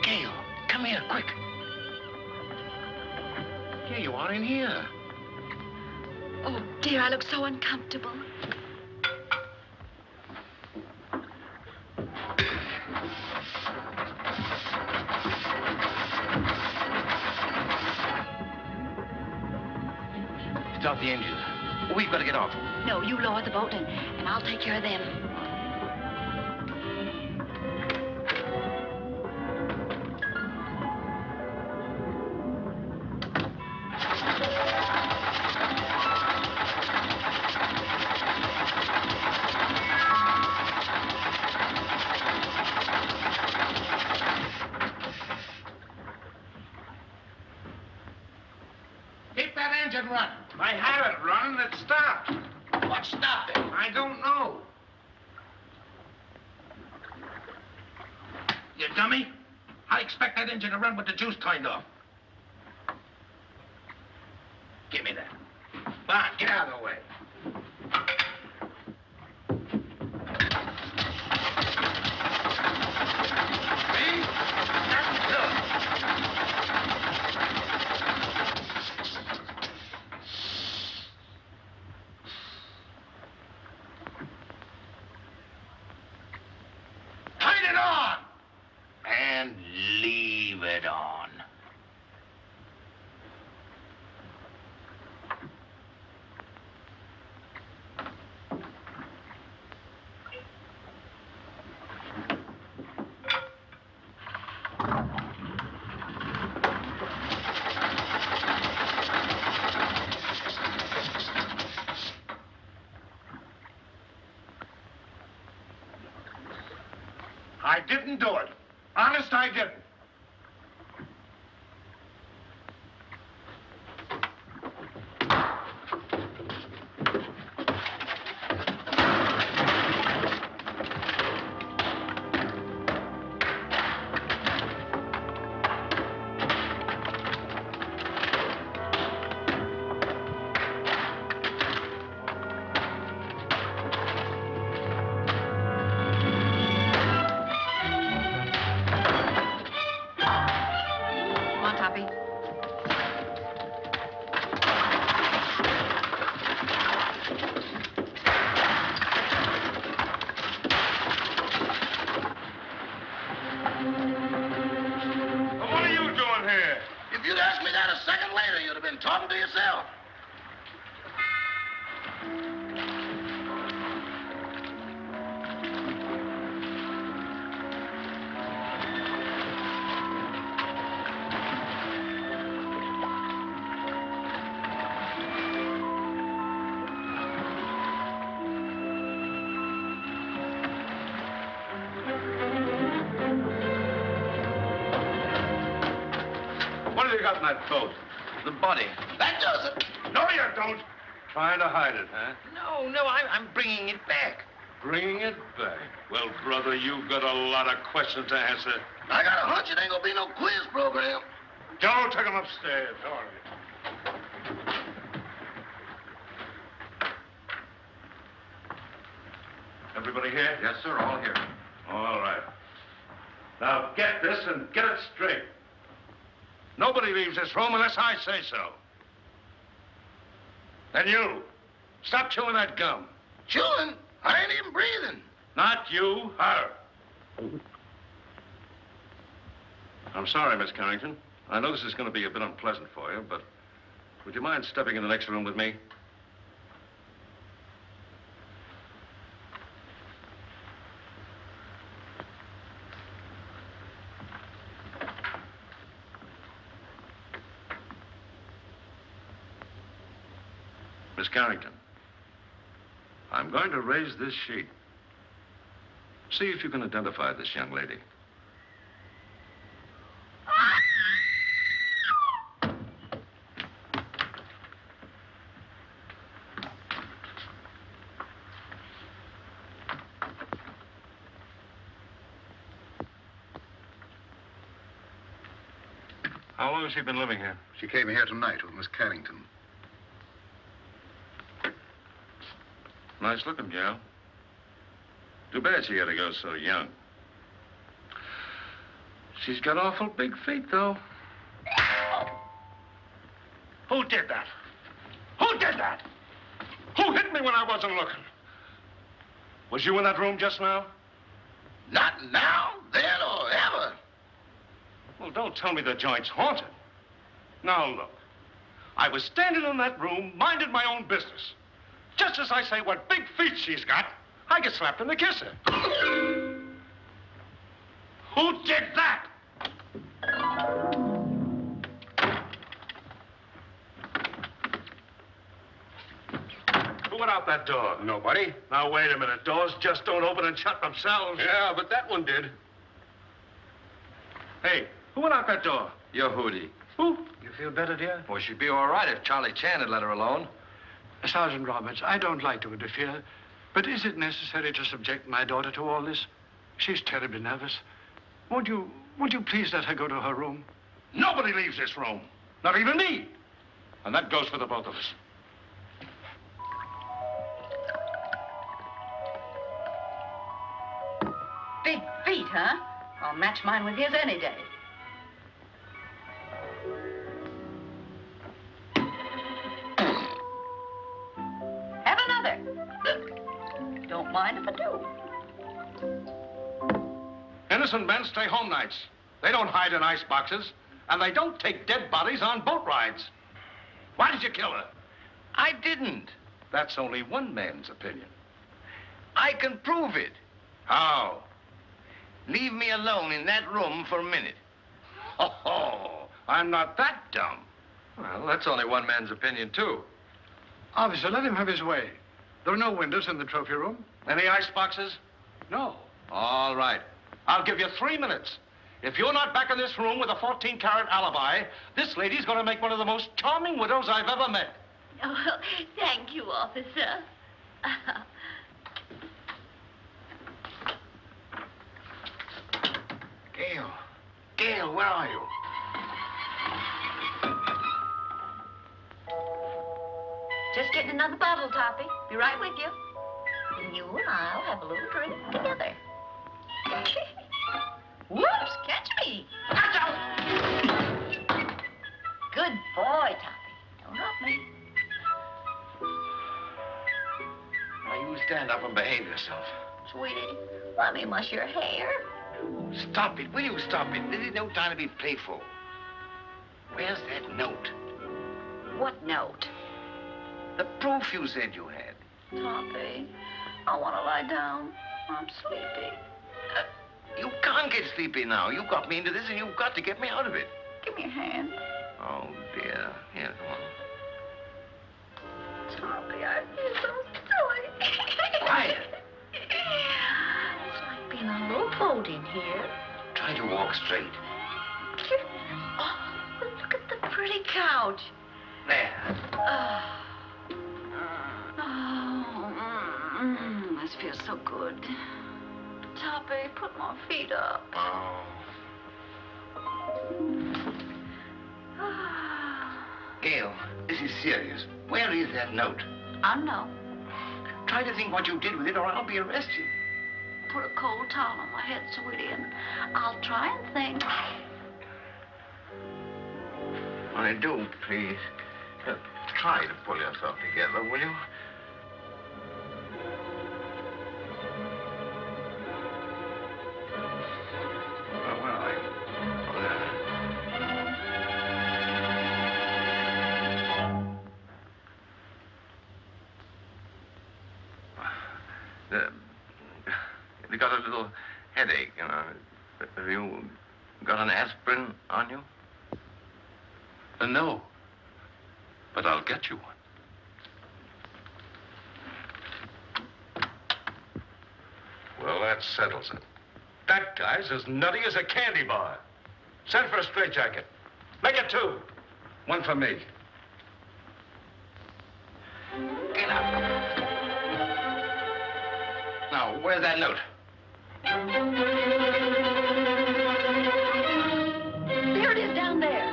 Gail, come here, quick. Here you are in here. Oh, dear, I look so uncomfortable. Stop the engine. We've got to get off. No, you lower the boat and I'll take care of them. Keep that engine running. I had it running, it stopped. What stopped it? I don't know. You dummy. I expect that engine to run with the juice turned off. Give me that. Come on, get out of the way. See? Nothing to it. Turn it on! And leave it on. I didn't do it. Honest, I didn't. something to yourself. What have you got in that boat? The body. That does it. No, you don't. Trying to hide it, huh? No, I'm bringing it back. Bringing it back. Well, brother, you've got a lot of questions to answer. I got a hunch it ain't gonna be no quiz program. Joe, take him upstairs. All right. Everybody here? Yes, sir, all here. All right. Now, get this and get it straight. Nobody leaves this room unless I say so. And you, stop chewing that gum. Chewing? I ain't even breathing. Not you, her. I'm sorry, Miss Carrington. I know this is going to be a bit unpleasant for you, but would you mind stepping in the next room with me? Miss Carrington, I'm going to raise this sheet. See if you can identify this young lady. How long has she been living here? She came here tonight with Miss Carrington. Nice looking gal. Too bad she had to go so young. She's got awful big feet, though. Who did that? Who did that? Who hit me when I wasn't looking? Was you in that room just now? Not now, then, or ever. Well, don't tell me the joint's haunted. Now, look. I was standing in that room, minding my own business. Just as I say what big feet she's got, I get slapped in the kisser. Who did that? Who went out that door? Nobody. Now, wait a minute. Doors just don't open and shut themselves. Yeah, but that one did. Hey, who went out that door? Your Hootie. Who? You feel better, dear? Well, she'd be all right if Charlie Chan had let her alone. Sergeant Roberts, I don't like to interfere, but is it necessary to subject my daughter to all this? She's terribly nervous. Won't you please let her go to her room? Nobody leaves this room. Not even me. And that goes for the both of us. Big feet, huh? I'll match mine with his any day. Have another. Don't mind if I do. Innocent men stay home nights. They don't hide in ice boxes, and they don't take dead bodies on boat rides. Why did you kill her? I didn't. That's only one man's opinion. I can prove it. How? Leave me alone in that room for a minute. Oh, I'm not that dumb. Well, that's only one man's opinion, too. Officer, let him have his way. There are no windows in the trophy room. Any ice boxes? No. All right. I'll give you 3 minutes. If you're not back in this room with a 14-carat alibi, this lady's going to make one of the most charming widows I've ever met. Oh, thank you, officer. Gail, where are you? Just getting another bottle, Toppy. Be right with you. And you and I'll have a little drink together. Whoops, catch me. Watch out. Good boy, Toppy. Don't drop me. Now, you stand up and behave yourself. Sweetie, let me mush your hair. Stop it. Will you stop it? This is no time to be playful. Where's that note? What note? The proof you said you had. Toppy, I want to lie down. I'm sleepy. You can't get sleepy now. You got me into this, and you've got to get me out of it. Give me a hand. Oh, dear. Here, come on. Toppy, I feel so silly. Quiet. It's like being a rowboat in here. Try to walk straight. Oh, look at the pretty couch. There. This feels so good. Toppy, put my feet up. Oh. Gail, this is serious. Where is that note? I know. Try to think what you did with it, or I'll be arrested. Put a cold towel on my head, sweetie, and I'll try and think. When I do, please, try to pull yourself together, will you? You got a little headache, you know. Have you got an aspirin on you? No. But I'll get you one. Well, that settles it. That guy's as nutty as a candy bar. Send for a straitjacket. Make it 2. 1 for me. Get up. Now, where's that note? There it is down there.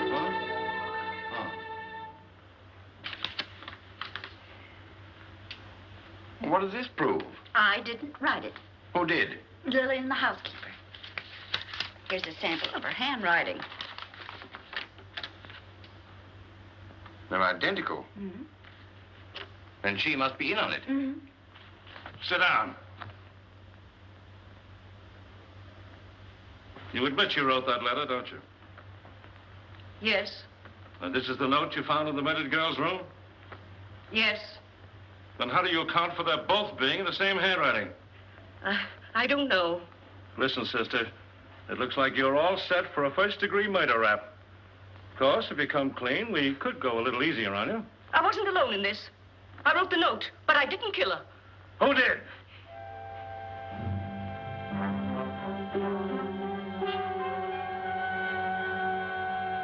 What does this prove? I didn't write it. Who did? Lillian, the housekeeper. Here's a sample of her handwriting. They're identical. Mm-hmm. And she must be in on it. Mm-hmm. Sit down. You admit you wrote that letter, don't you? Yes. And this is the note you found in the murdered girl's room? Yes. Then how do you account for their both being in the same handwriting? I don't know. Listen, sister, it looks like you're all set for a first-degree murder rap. Of course, if you come clean, we could go a little easier on you. I wasn't alone in this. I wrote the note, but I didn't kill her. Who did?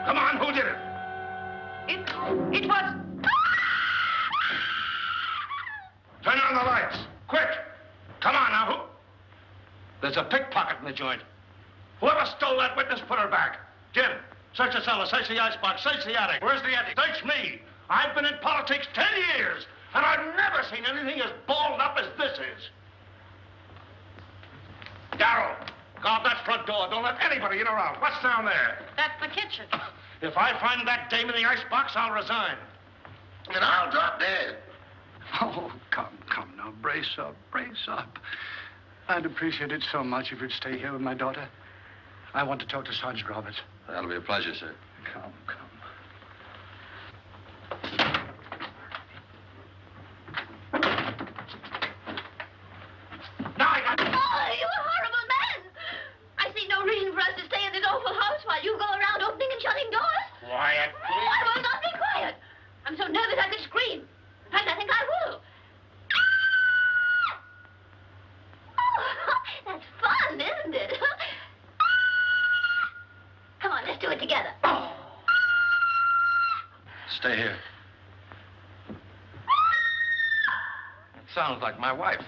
Come on, who did it? It was... Turn on the lights, quick. Come on now, who? There's a pickpocket in the joint. Whoever stole that witness, put her back. Jim, search the cellar, search the icebox, search the attic. Where's the attic? Search me. I've been in politics 10 years, and I've never seen anything as balled up as this is. Carroll, guard that front door. Don't let anybody in or out. What's down there? That's the kitchen. If I find that dame in the icebox, I'll resign. And I'll drop dead. Oh, come now. Brace up, brace up. I'd appreciate it so much if you'd stay here with my daughter. I want to talk to Sergeant Roberts. That'll be a pleasure, sir. Come. Now I got... Oh, you horrible man! I see no reason for us to stay in this awful house while you go around opening and shutting doors. Quiet, Oh, I will not be quiet. I'm so nervous I could scream. In fact, I think I will. Oh, that's fun, isn't it? Come on, let's do it together. Stay here. It sounds like my wife.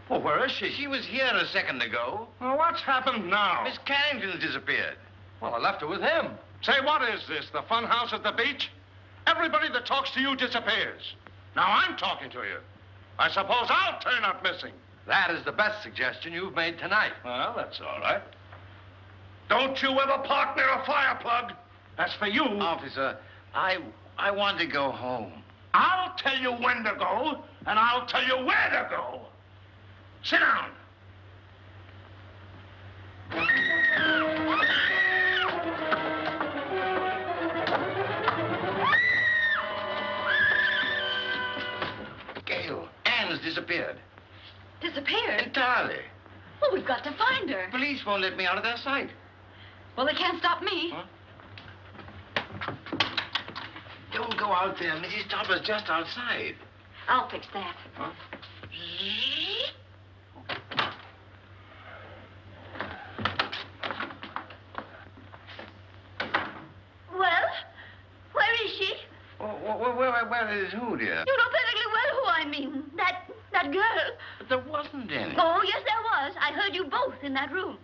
Well, where is she? She was here a second ago. Well, what's happened now? Miss Carrington's disappeared. Well, I left her with him. Say, what is this, the fun house at the beach? Everybody that talks to you disappears. Now I'm talking to you. I suppose I'll turn up missing. That is the best suggestion you've made tonight. Well, that's all right. Don't you ever park near a fire plug. As for you... Officer, I want to go home. I'll tell you when to go, and I'll tell you where to go. Sit down. Gail, Ann's disappeared. Disappeared? Entirely. Well, we've got to find her. Police won't let me out of their sight. Well, they can't stop me. Huh? Don't go out there. Mrs. Topper's just outside. I'll fix that. Huh? Well, where is she? Where is who, dear? You know perfectly well who I mean. That girl. But there wasn't any. Oh, yes, there was. I heard you both in that room.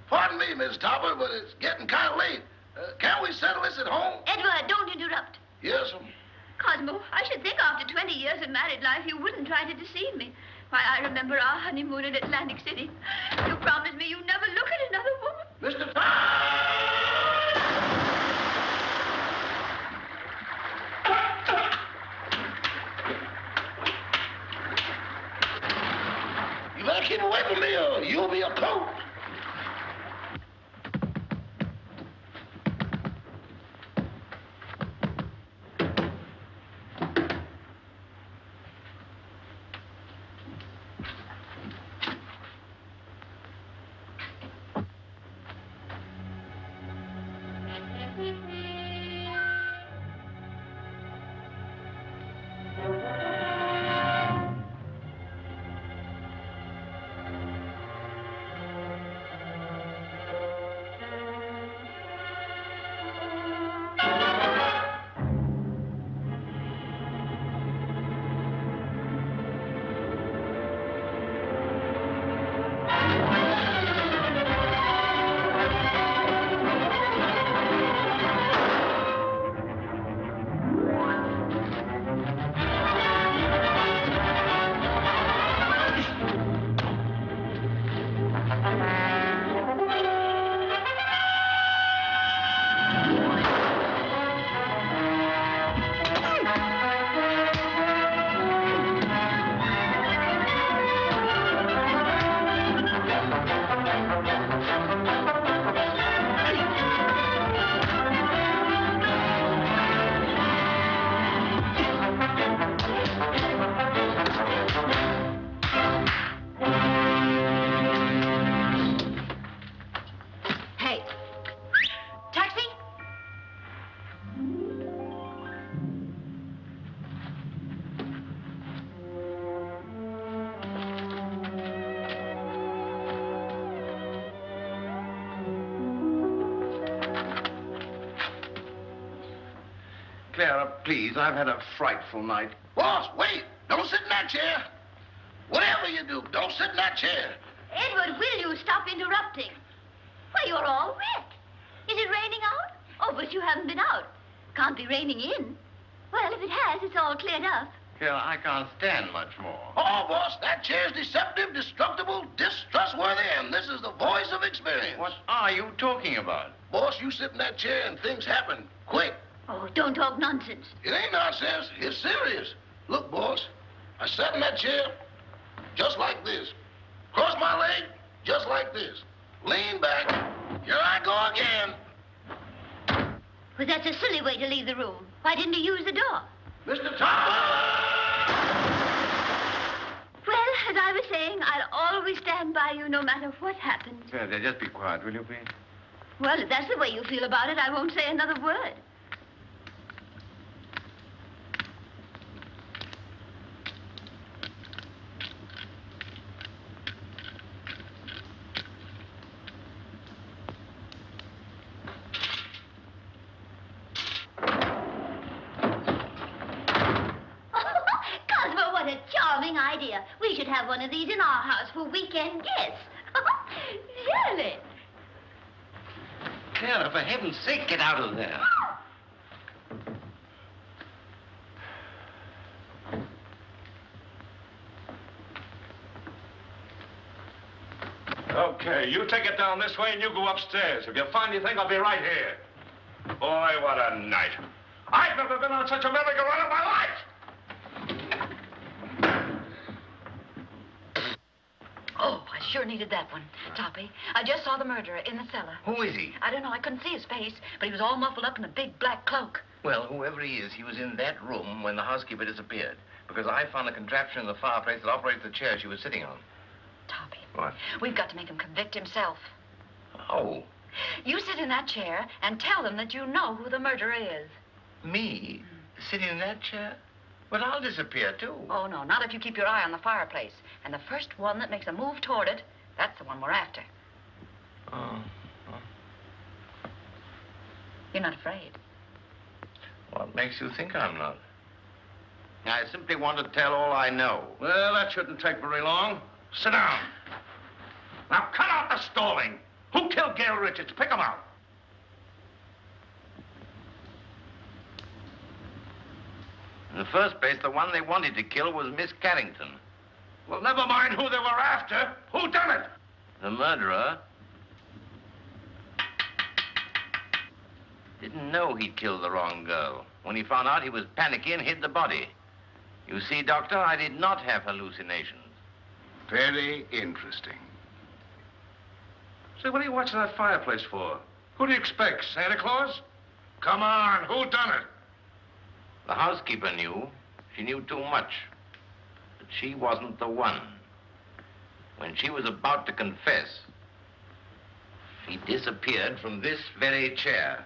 Pardon me, Miss Topper, but it's getting kind of late. Can't we settle this at home? Edward, don't interrupt. Yes, Cosmo, I should think after 20 years of married life you wouldn't try to deceive me. Why, I remember our honeymoon in Atlantic City. You promised me you'd never look at another woman. Mr. You better keep away from me or you'll be a coat. Clara, please, I've had a frightful night. Boss, wait. Don't sit in that chair. Whatever you do, don't sit in that chair. Edward, will you stop interrupting? Why, you're all wet. Is it raining out? Oh, but you haven't been out. Can't be raining in. Well, if it has, it's all cleared up. Clara, I can't stand much more. Oh, boss, that chair's deceptive, destructible, distrustworthy, and this is the voice of experience. What are you talking about? Boss, you sit in that chair and things happen. Quick. Oh, don't talk nonsense. It ain't nonsense. It's serious. Look, boss, I sat in that chair just like this. Cross my leg just like this. Lean back. Here I go again. Well, that's a silly way to leave the room. Why didn't you use the door? Mr. Topper! Well, as I was saying, I'll always stand by you no matter what happens. Clara, just be quiet, will you, please? Well, if that's the way you feel about it, I won't say another word. Idea. We should have one of these in our house for weekend guests. Really? Clara, for heaven's sake, get out of there. Okay, you take it down this way and you go upstairs. If you find anything, I'll be right here. Boy, what a night. I've never been on such a merry-go-round in my life. Oh, I sure needed that one. Toppy, I just saw the murderer in the cellar. Who is he? I don't know. I couldn't see his face, but he was all muffled up in a big black cloak. Well, whoever he is, he was in that room when the housekeeper disappeared. Because I found a contraption in the fireplace that operates the chair she was sitting on. Toppy. What? We've got to make him convict himself. Oh. You sit in that chair and tell them that you know who the murderer is. Me? Sitting in that chair? But I'll disappear, too. Oh, no, not if you keep your eye on the fireplace. And the first one that makes a move toward it, that's the one we're after. Oh. You're not afraid. What makes you think I'm not? I simply want to tell all I know. Well, that shouldn't take very long. Sit down. Now, cut out the stalling. Who killed Gail Richards? Pick him out. In the first place, the one they wanted to kill was Miss Carrington. Well, never mind who they were after. Who done it? The murderer didn't know he'd killed the wrong girl. When he found out, he was panicky and hid the body. You see, Doctor, I did not have hallucinations. Very interesting. Say, what are you watching that fireplace for? Who do you expect, Santa Claus? Come on, who done it? The housekeeper knew. She knew too much. But she wasn't the one. When she was about to confess, she disappeared from this very chair.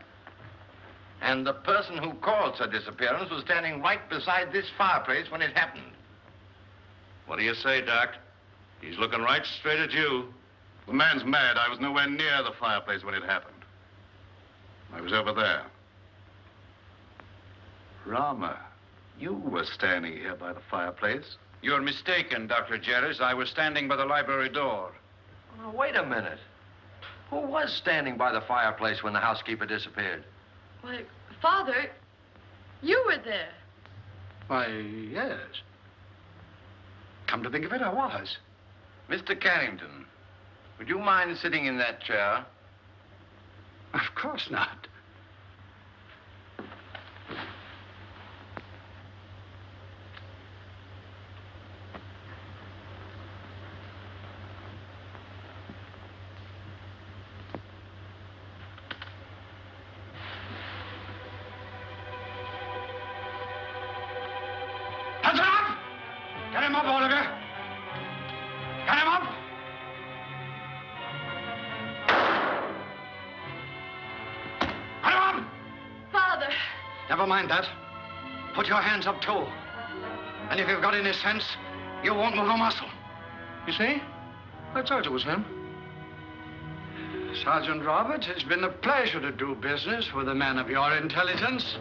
And the person who caused her disappearance was standing right beside this fireplace when it happened. What do you say, Doc? He's looking right straight at you. The man's mad. I was nowhere near the fireplace when it happened. I was over there. Rama, you were standing here by the fireplace. You're mistaken, Dr. Jerris. I was standing by the library door. Oh, wait a minute. Who was standing by the fireplace when the housekeeper disappeared? Why, Father, you were there. Why, yes. Come to think of it, I was. Mr. Carrington, would you mind sitting in that chair? Of course not. Hands up! Get him up, all of you! Get him up! Get him up! Father! Never mind that. Put your hands up, too. And if you've got any sense, you won't move a muscle. You see? I told you it was him. Sergeant Roberts, it's been a pleasure to do business with a man of your intelligence.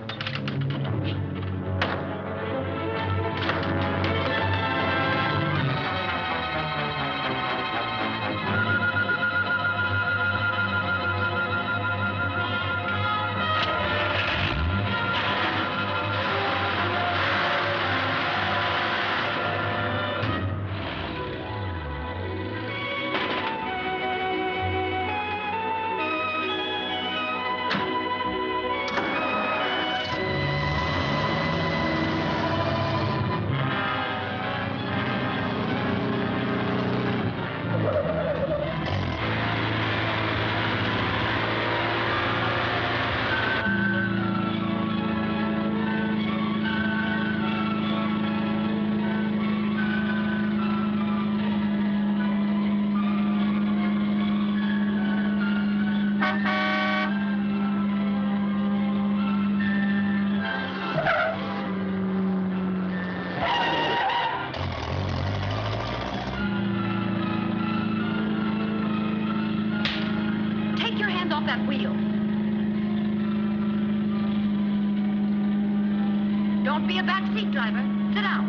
Be a backseat driver. Sit down.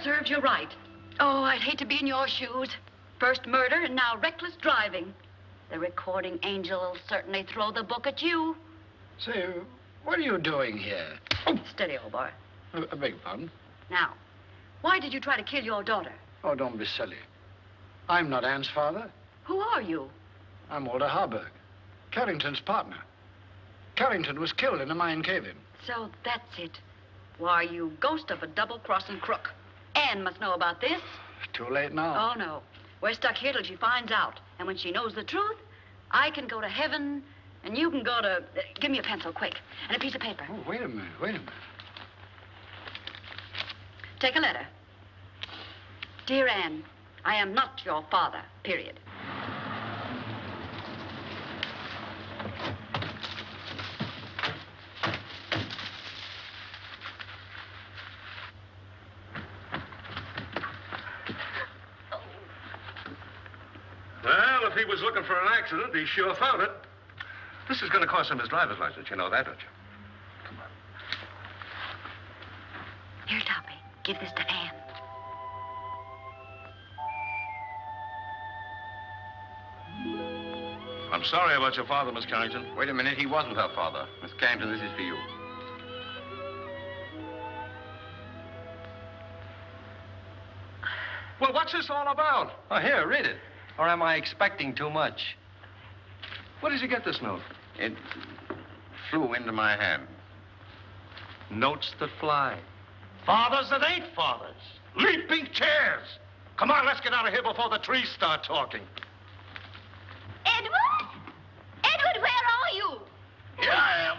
serves you right. Oh, I'd hate to be in your shoes. First murder and now reckless driving. The recording angel will certainly throw the book at you. Say, what are you doing here? Oh, steady, old boy. I beg your pardon? Now, why did you try to kill your daughter? Oh, don't be silly. I'm not Ann's father. Who are you? I'm Walter Harburg, Carrington's partner. Carrington was killed in a mine cave-in. So that's it. Why, you ghost of a double-crossing crook. Ann must know about this. Too late now. Oh, no. We're stuck here till she finds out. And when she knows the truth, I can go to heaven, and you can go to... give me a pencil, quick, and a piece of paper. Oh, wait a minute, wait a minute. Take a letter. Dear Ann, I am not your father, period. Well, if he was looking for an accident, he sure found it. This is going to cost him his driver's license. You know that, don't you? Come on. Here, Toppy. Give this to Ann. I'm sorry about your father, Miss Carrington. Wait a minute. He wasn't her father. Miss Carrington, this is for you. Well, what's this all about? Oh, here, read it. Or am I expecting too much? Where did you get this note? It flew into my hand. Notes that fly. Fathers that ain't fathers. Leaping chairs. Come on, let's get out of here before the trees start talking. Edward? Edward, where are you? Here I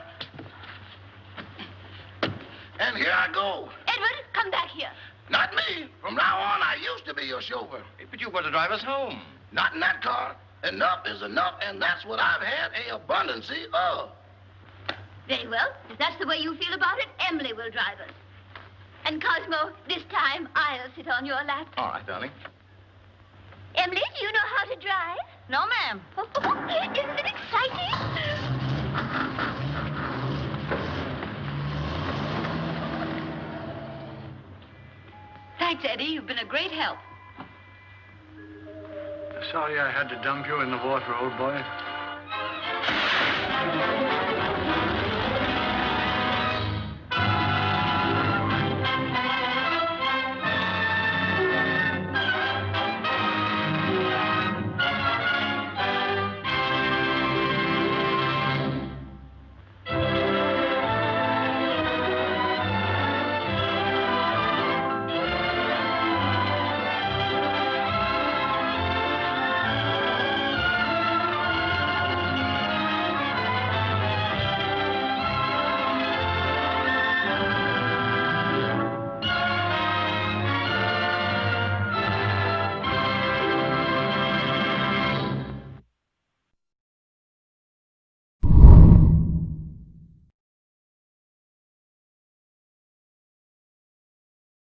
am. And here I go. Edward, come back here. Not me. From now on, I used to be your chauffeur. But you were to drive us home. Not in that car. Enough is enough, and that's what I've had a abundance of. Very well. If that's the way you feel about it, Emily will drive us. And Cosmo, this time I'll sit on your lap. All right, darling. Emily, do you know how to drive? No, ma'am. Isn't it exciting? Thanks, Eddie. You've been a great help. Sorry I had to dump you in the water, old boy.